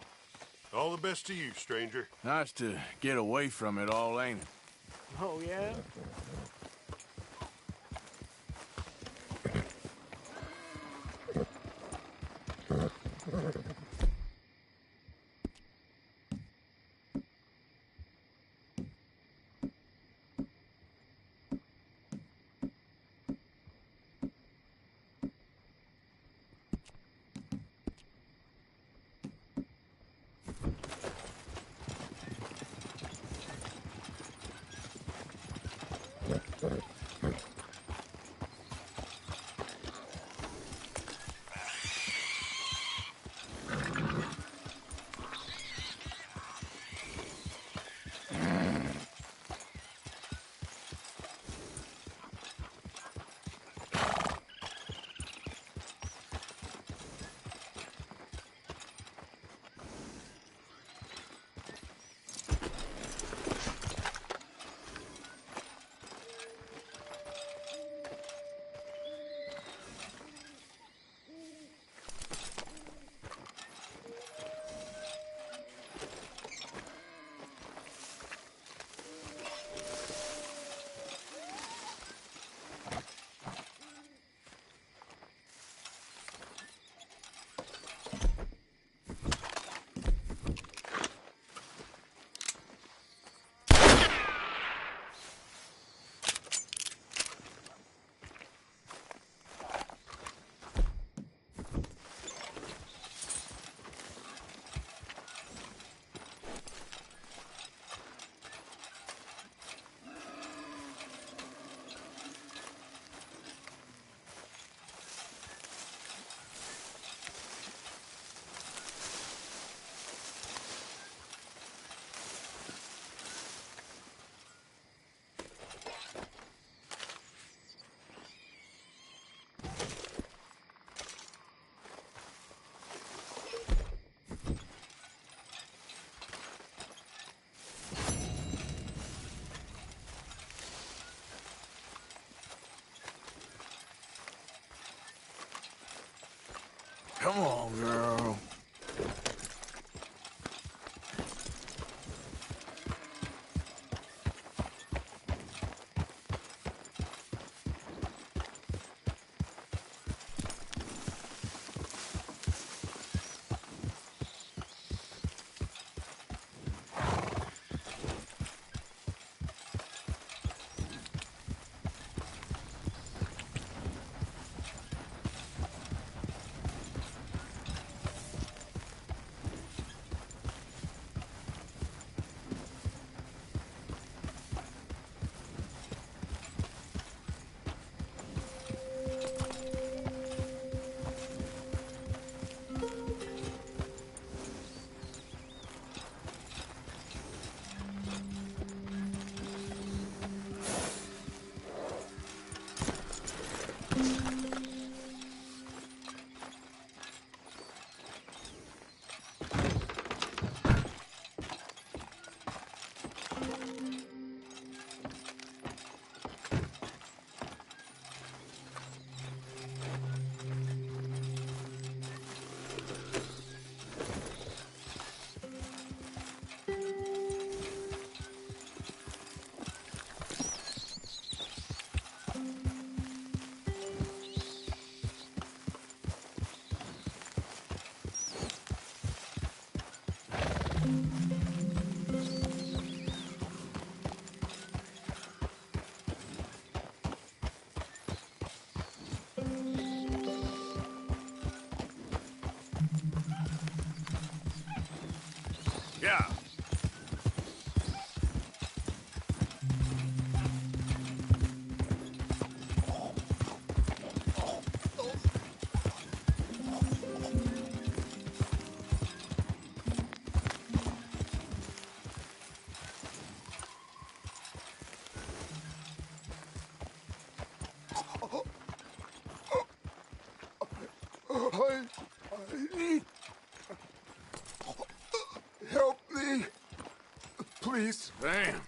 All the best to you, stranger. Nice to get away from it all, ain't it? Oh, yeah? Come on, girl. Yeah. I need help me, please. Damn,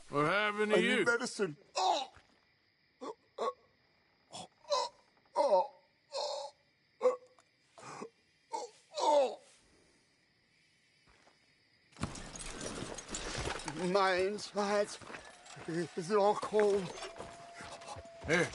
what happened I to you? need medicine. My insides is all cold. Here.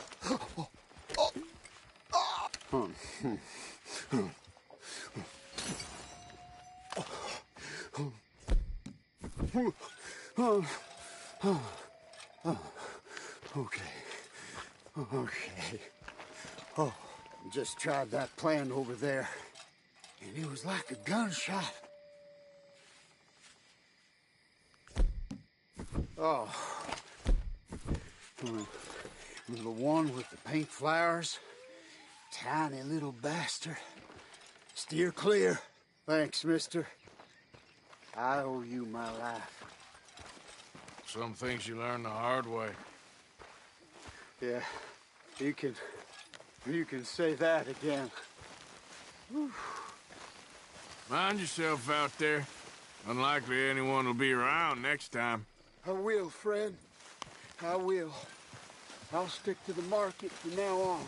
Okay. Oh, just tried that plan over there, and it was like a gunshot. Oh. The one with the pink flowers. Tiny little bastard. Steer clear. Thanks, mister. I owe you my life. Some things you learn the hard way. Yeah, you can say that again. Whew. Mind yourself out there. Unlikely anyone will be around next time. I will, friend. I will. I'll stick to the market from now on.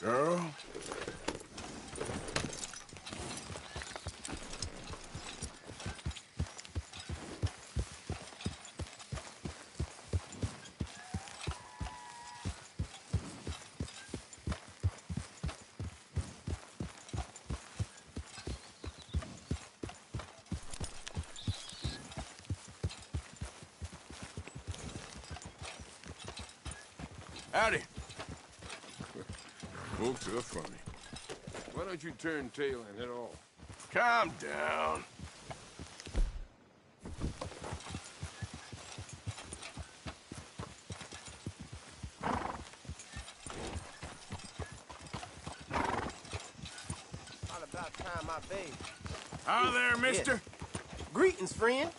Girl? Howdy. Folks are funny. Why don't you turn tail and head off? Calm down. Not about time I bathed. Hi there, mister. Yes. Greetings, friend.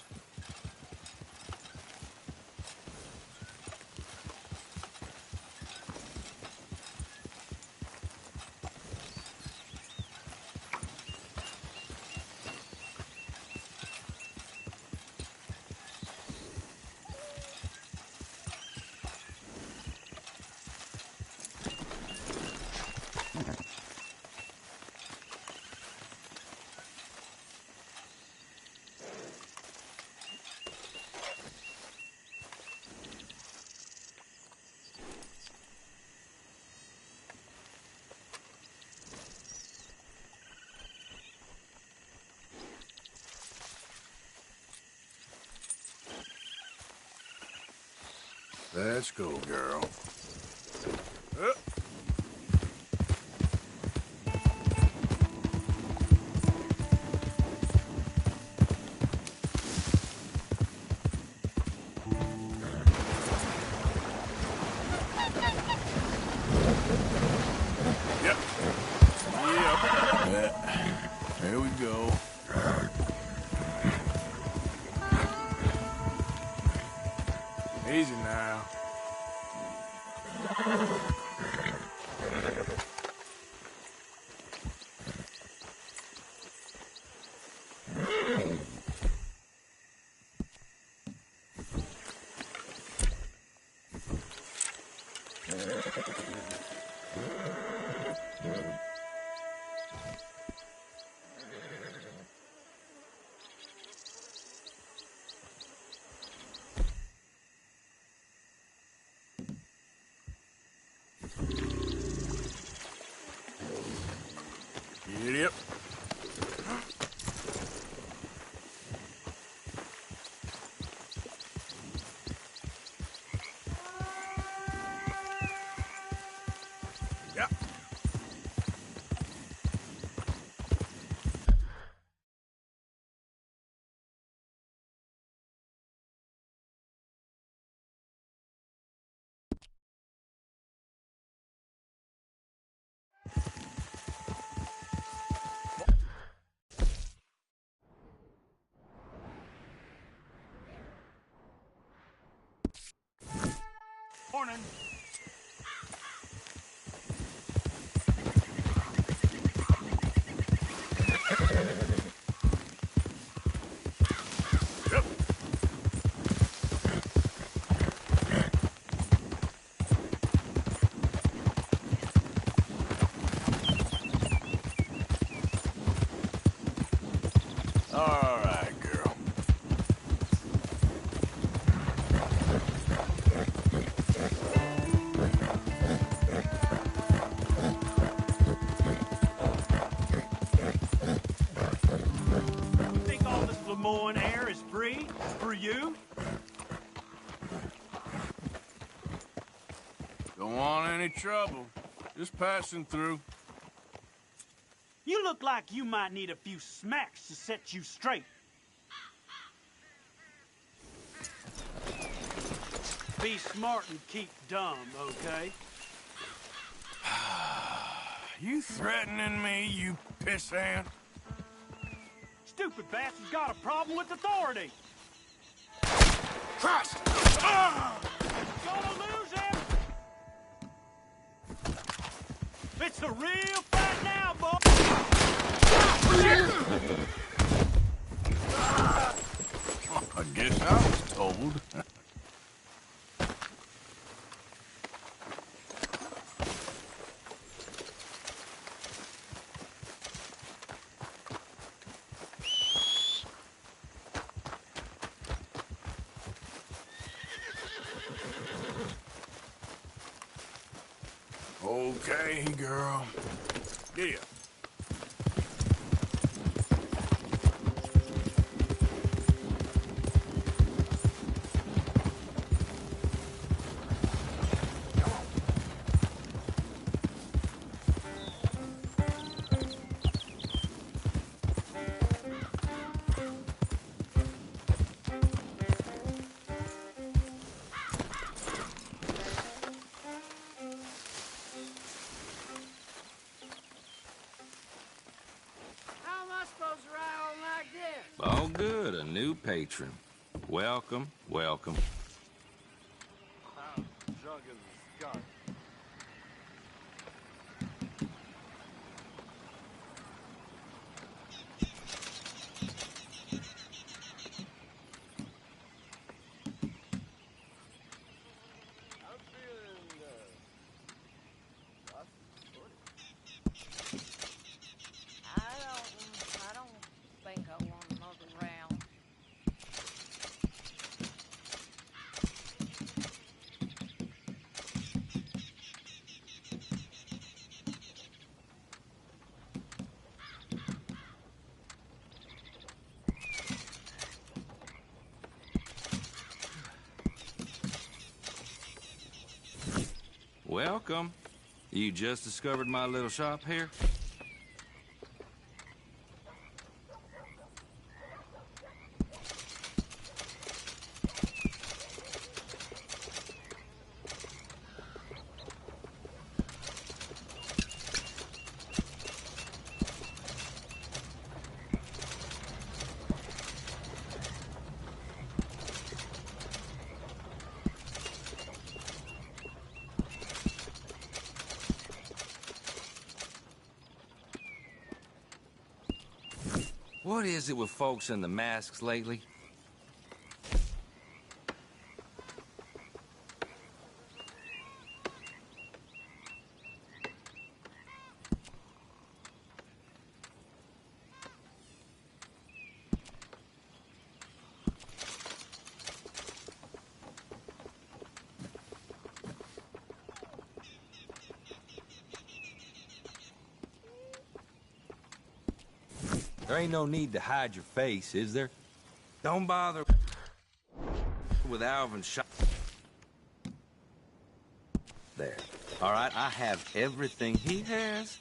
Let's go, girl. Yep. There we go. Easy now. Yep. Yep. Morning. Yep. All right, girl. Think all this Lemoyne air is free for you? Don't want any trouble. Just passing through. You look like you might need a few smacks to set you straight. Be smart and keep dumb, okay? You threatening me, you pissant? Stupid bastard's got a problem with authority. Christ! Gonna lose him! It's a real fight now, boy! I guess I was told. Okay, girl. Yeah. All good, a new patron. Welcome, welcome. I don't think I want another round. Welcome. You just discovered my little shop here? What is it with folks in the masks lately? There ain't no need to hide your face, is there? Don't bother with Alvin's shot. There. All right, I have everything he has,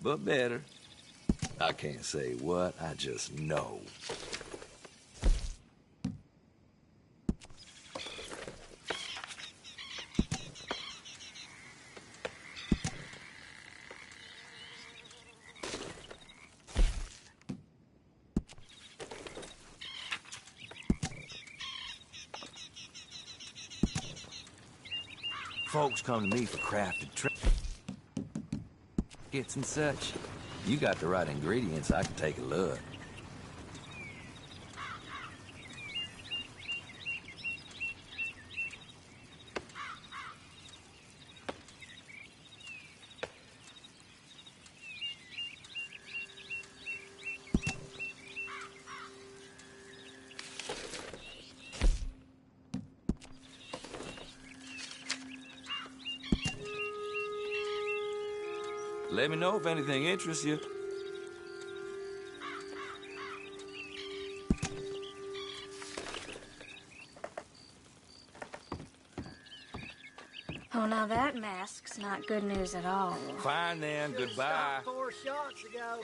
but better. I can't say what, I just know. Folks come to me for crafted trinkets and such. You got the right ingredients, I can take a look. Let me know if anything interests you. Oh, now that mask's not good news at all. Fine then, goodbye. 4 shots ago.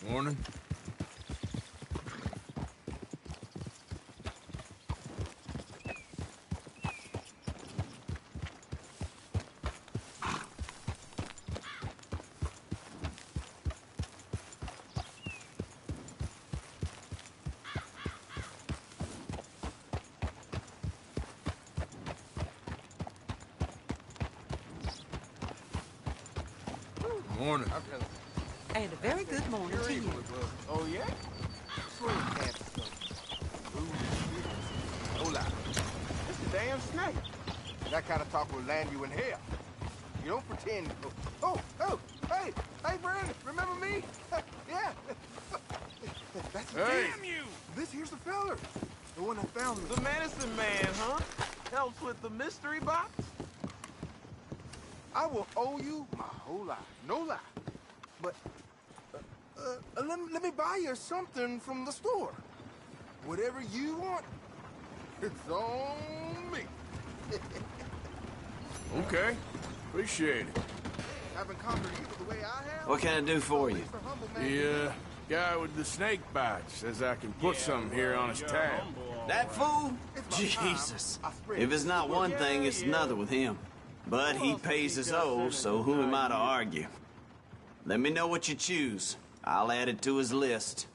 Morning. Morning. And a very good morning to you. Oh, yeah? Swing camp. Hola. It's the damn snake. That kind of talk will land you in hell. You don't pretend. Oh, hey, Brandon, remember me? Yeah. That's Damn you! This here's the feller. The one I found. The medicine man, huh? Helps with the mystery box? I will owe you my whole life. No lie. But let me buy you something from the store. Whatever you want, it's on me. Okay. Appreciate it. Haven't conquered you the way I have. What can I do for you? The guy with the snake bite says I can put something here on his tab. That fool? Jesus. If it's not one thing, it's another with him. But he pays his owe, so who am I to argue? Let me know what you choose. I'll add it to his list.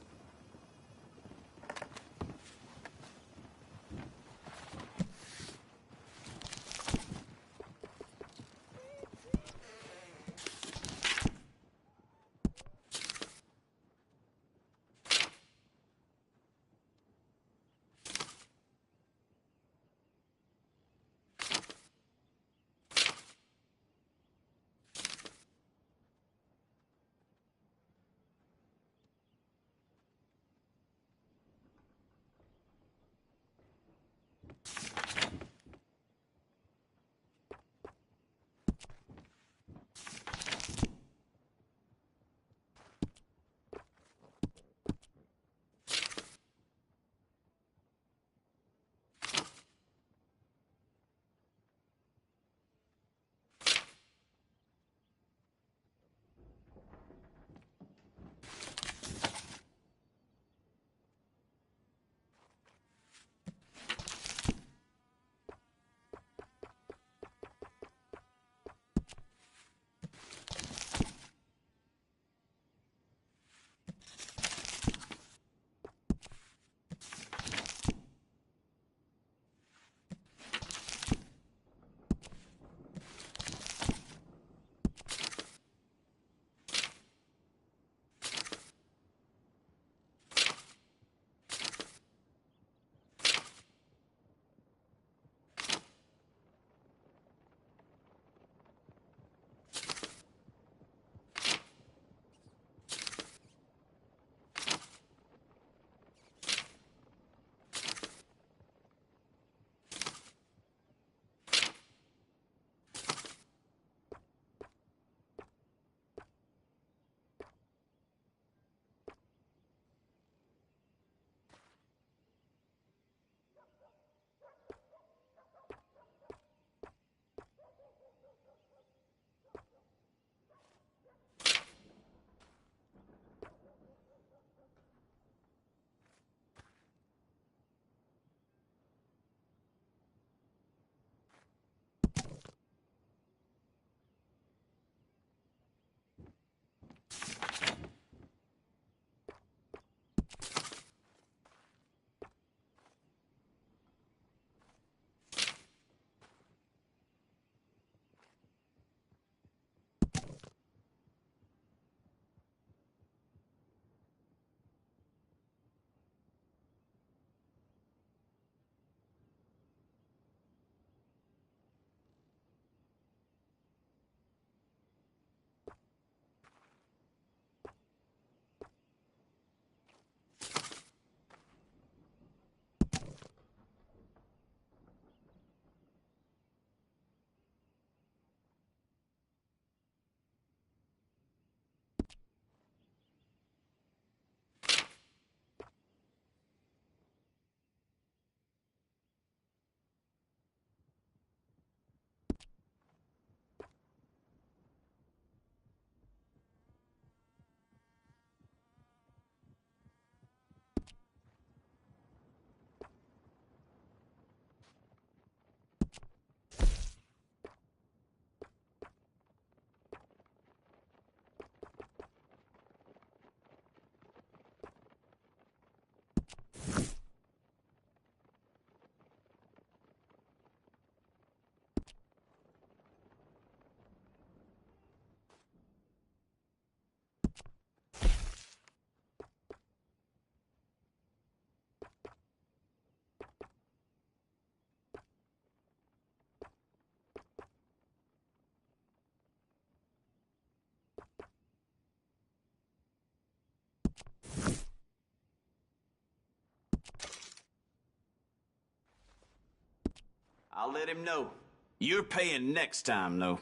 I'll let him know. You're paying next time, though.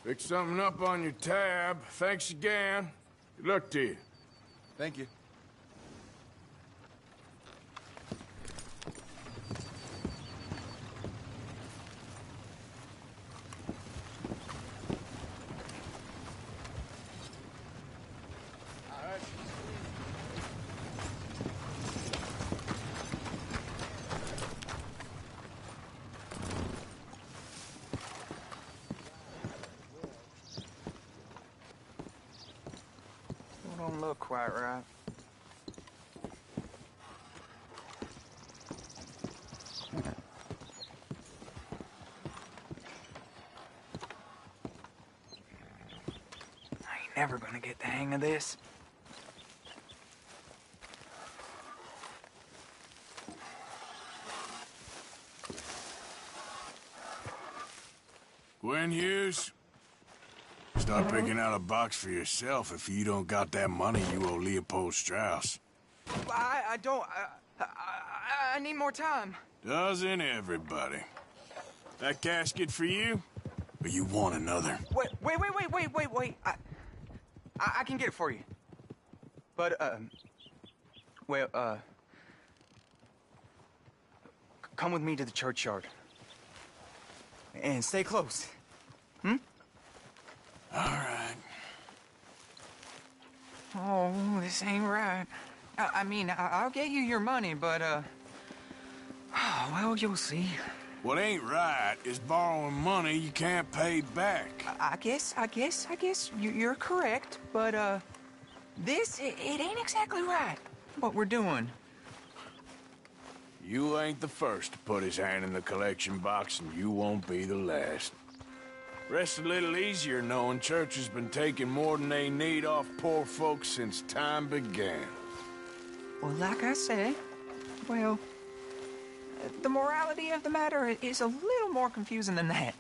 Pick something up on your tab. Thanks again. Good luck to you. Thank you. Don't look quite right. I ain't never gonna get the hang of this. Gwen Hughes? Start picking out a box for yourself if you don't got that money you owe Leopold Strauss. I don't... I need more time. Doesn't everybody? That casket for you? Or you want another? Wait. I can get it for you. But, come with me to the churchyard. And stay close. Hmm? All right. Oh, this ain't right. I mean, I'll get you your money, but, well, you'll see. What ain't right is borrowing money you can't pay back. I guess you're correct, but, it ain't exactly right, what we're doing. You ain't the first to put his hand in the collection box, and you won't be the last. Rest a little easier knowing church has been taking more than they need off poor folks since time began. Well, like I say, well, the morality of the matter is a little more confusing than that.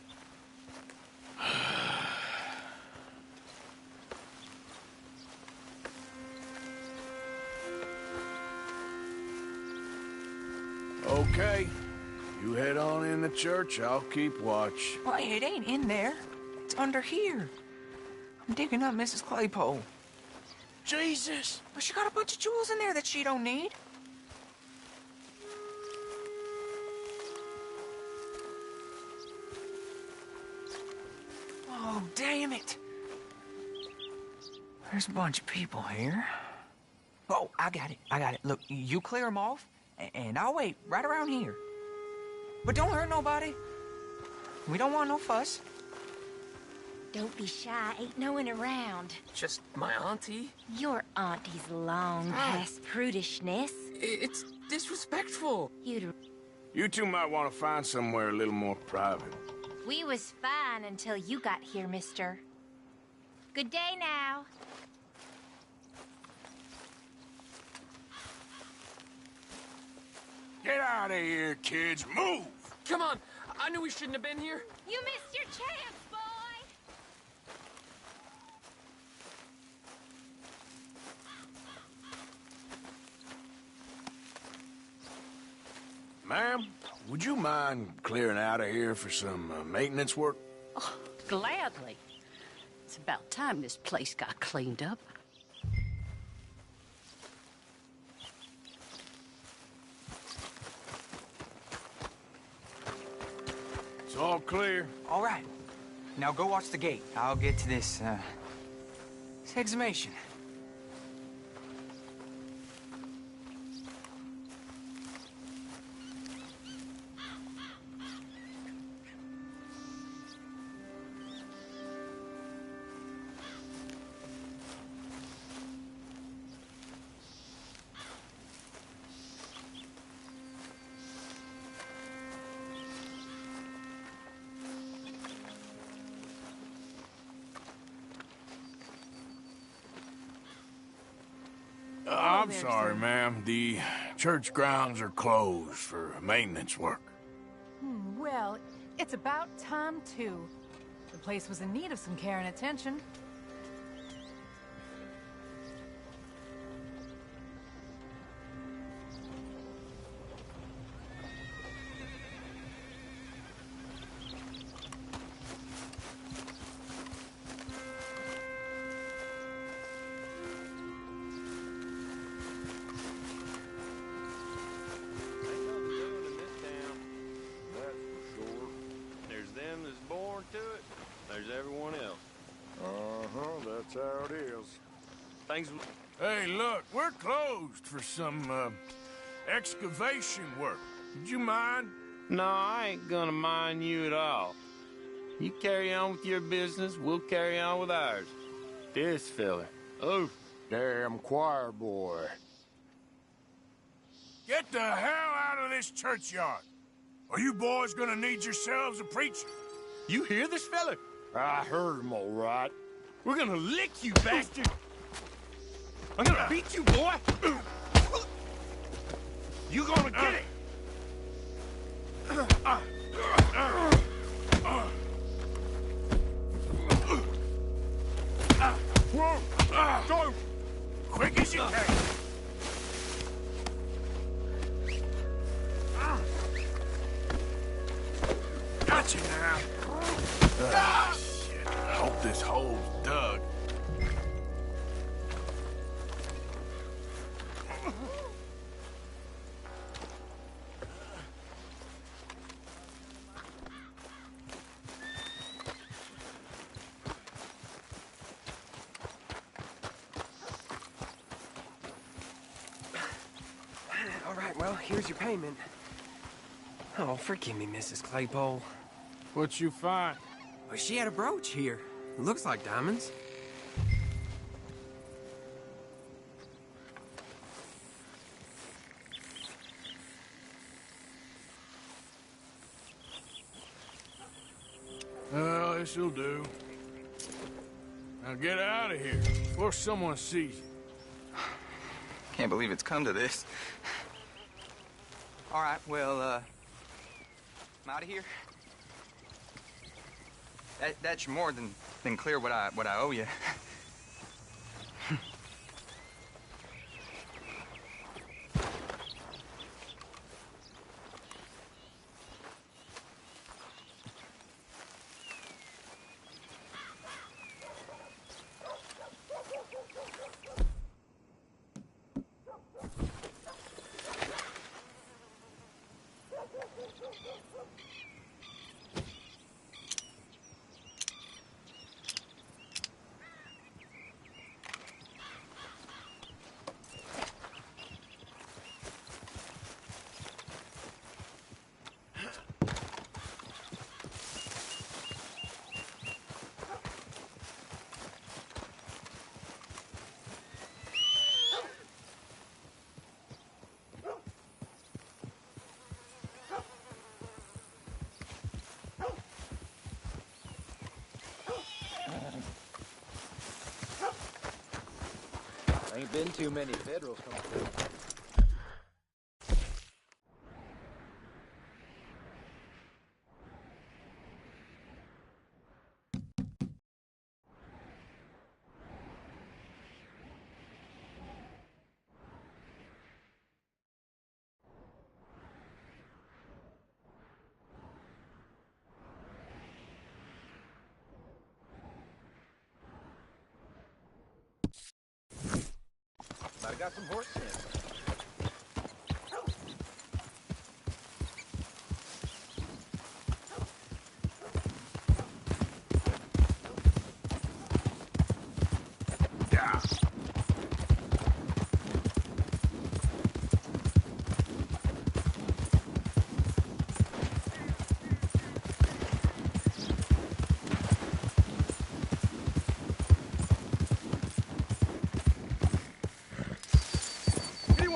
Okay. You head on in the church, I'll keep watch. Well, it ain't in there. It's under here. I'm digging up Mrs. Claypole. Jesus! Well, she got a bunch of jewels in there that she don't need. Oh, damn it. There's a bunch of people here. Oh, I got it. Look, you clear them off, and I'll wait right around here. But don't hurt nobody. We don't want no fuss. Don't be shy. Ain't no one around. Just my auntie? Your auntie's long past prudishness. It's disrespectful. You two might want to find somewhere a little more private. We was fine until you got here, mister. Good day now. Get out of here, kids. Move! Come on. I knew we shouldn't have been here. You missed your chance, boy! Ma'am, would you mind clearing out of here for some maintenance work? Oh, gladly. It's about time this place got cleaned up. It's all clear. All right. Now go watch the gate. I'll get to this exhumation. I'm sorry, ma'am. The church grounds are closed for maintenance work. Well, it's about time, too. The place was in need of some care and attention. there's everyone else. Uh-huh, that's how it is. Things... Hey, look, we're closed for some, excavation work. Would you mind? No, I ain't gonna mind you at all. You carry on with your business, we'll carry on with ours. This fella. Oh, damn choir boy. Get the hell out of this churchyard. Are you boys gonna need yourselves a preacher? You hear this fella? I heard him all right. We're gonna lick you, bastard! I'm gonna beat you, boy! You gonna get it! Whoa! Go! Quick as you can! Got you now! Ah, shit. I hope this hole's dug. All right, well, here's your payment. Oh, forgive me, Mrs. Claypole. What you find? Well, she had a brooch here. It looks like diamonds. Well, this'll do. Now get out of here before someone sees you. Can't believe it's come to this. All right, well, I'm out of here. That's more than clear what I owe you. Ain't been too many Federals coming through. I got some horse sense.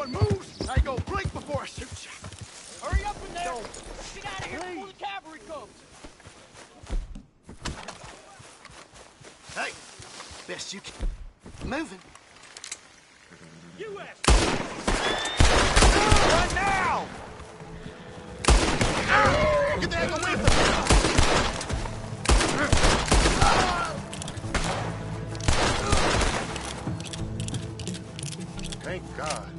Moves, I go blink before I shoot you. Hurry up in there! Get out of here before the cavalry comes! Hey, best you can. Moving. U.S. Run now! Get the heck away from me! Thank God.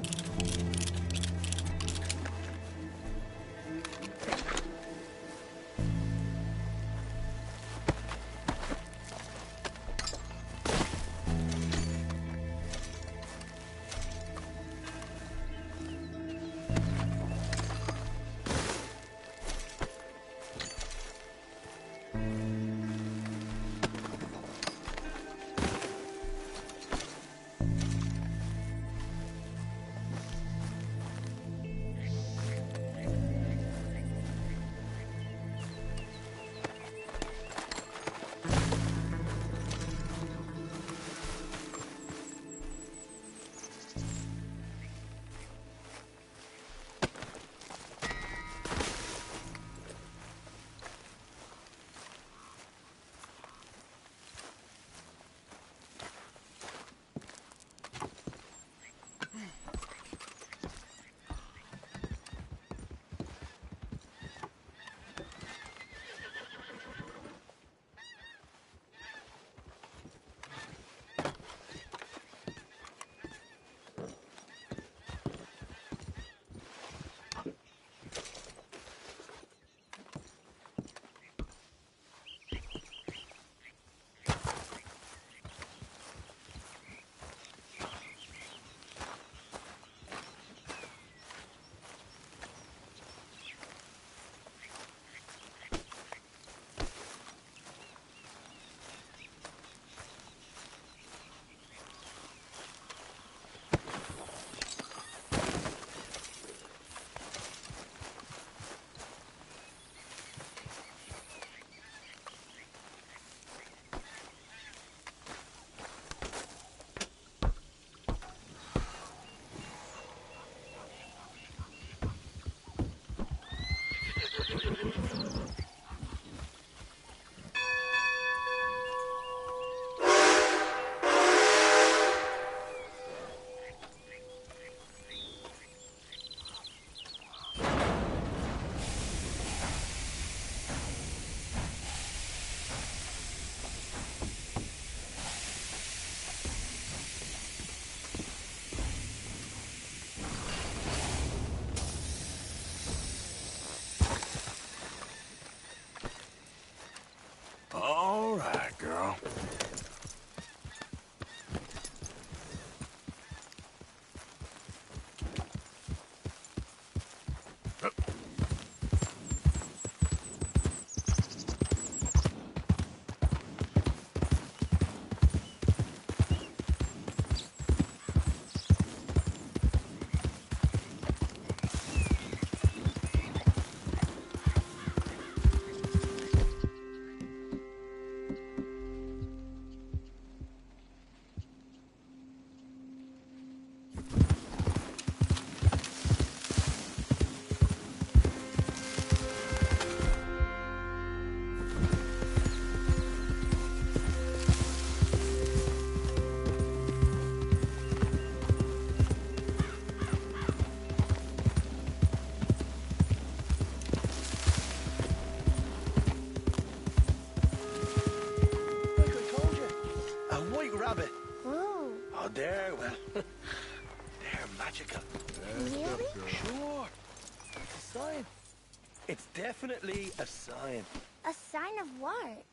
definitely a sign. A sign of what?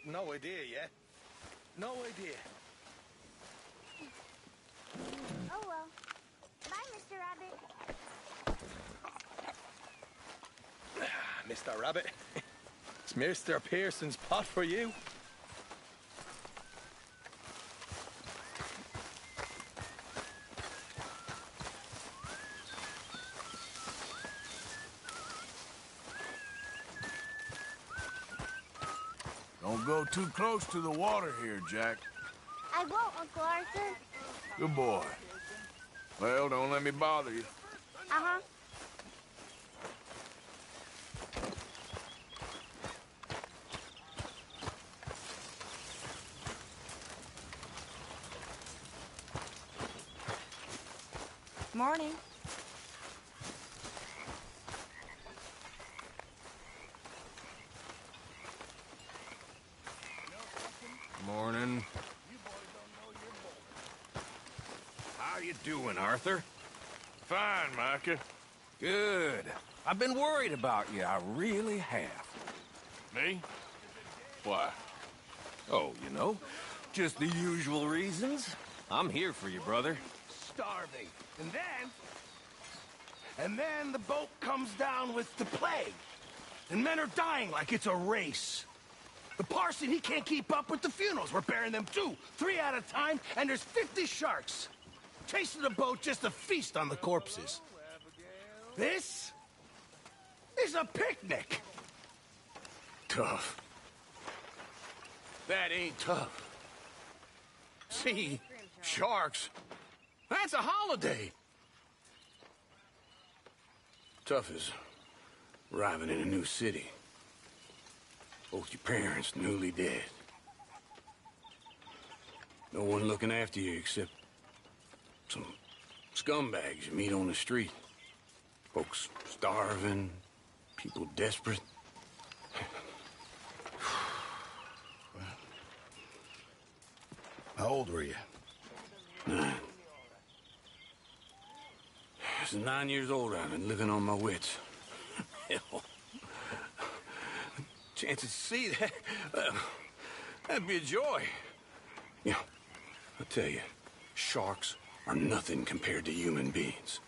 No idea yet. No idea. Oh well. Bye, Mr. Rabbit. Mr. Rabbit, it's Mr. Pearson's pot for you. Don't go too close to the water here, Jack. I won't, Uncle Arthur. Good boy. Well, don't let me bother you. Uh-huh. Morning. Morning. How you doing, Arthur? Fine, Micah. Good. I've been worried about you. I really have. Me? Why? Oh, you know, just the usual reasons. I'm here for you, brother. Starving. And then the boat comes down with the plague. And men are dying like it's a race. The parson, he can't keep up with the funerals. We're burying them 2, 3 at a time, and there's 50 sharks. Chasing the boat just a feast on the corpses. This is a picnic. Tough. That ain't tough. See, sharks. That's a holiday. Tough is arriving in a new city. Both your parents newly dead. No one looking after you except some scumbags you meet on the street. Folks starving, people desperate. How old were you? 9. Since 9 years old, I've been living on my wits. Hell. Chance to see that, that'd be a joy. Yeah, I tell you, sharks are nothing compared to human beings.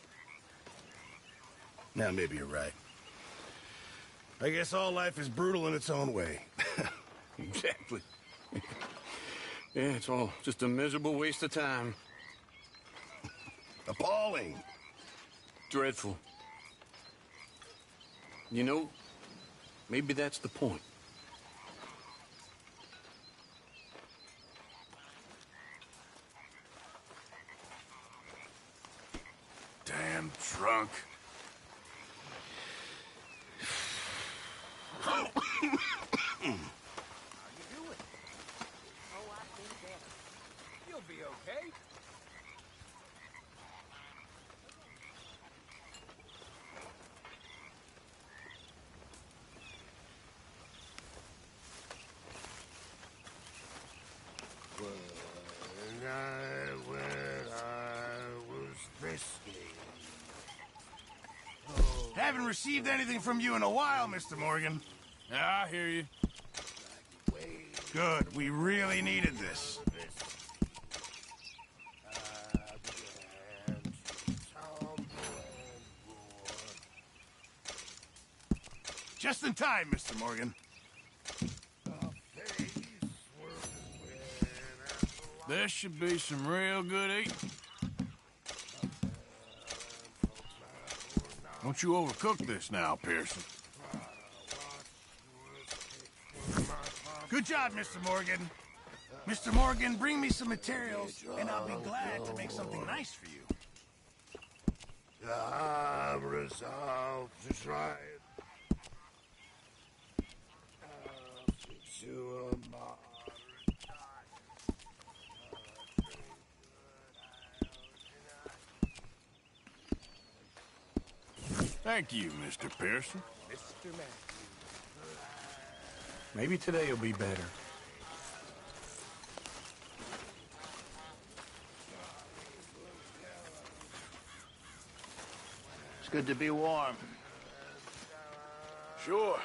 Now, maybe you're right. I guess all life is brutal in its own way. Exactly. Yeah, it's all just a miserable waste of time. Appalling. Dreadful. You know, maybe that's the point. Damn drunk. You'll be okay. Haven't received anything from you in a while, Mr. Morgan. Yeah, I hear you. Good. We really needed this. Just in time, Mr. Morgan. This should be some real good eating. Don't you overcook this now, Pearson. Good job, Mr. Morgan. Mr. Morgan, bring me some materials, and I'll be glad to make something nice for you. I'm resolved to try it. Thank you, Mr. Pearson. Mr. Matthews. Maybe today will be better. It's good to be warm. Sure.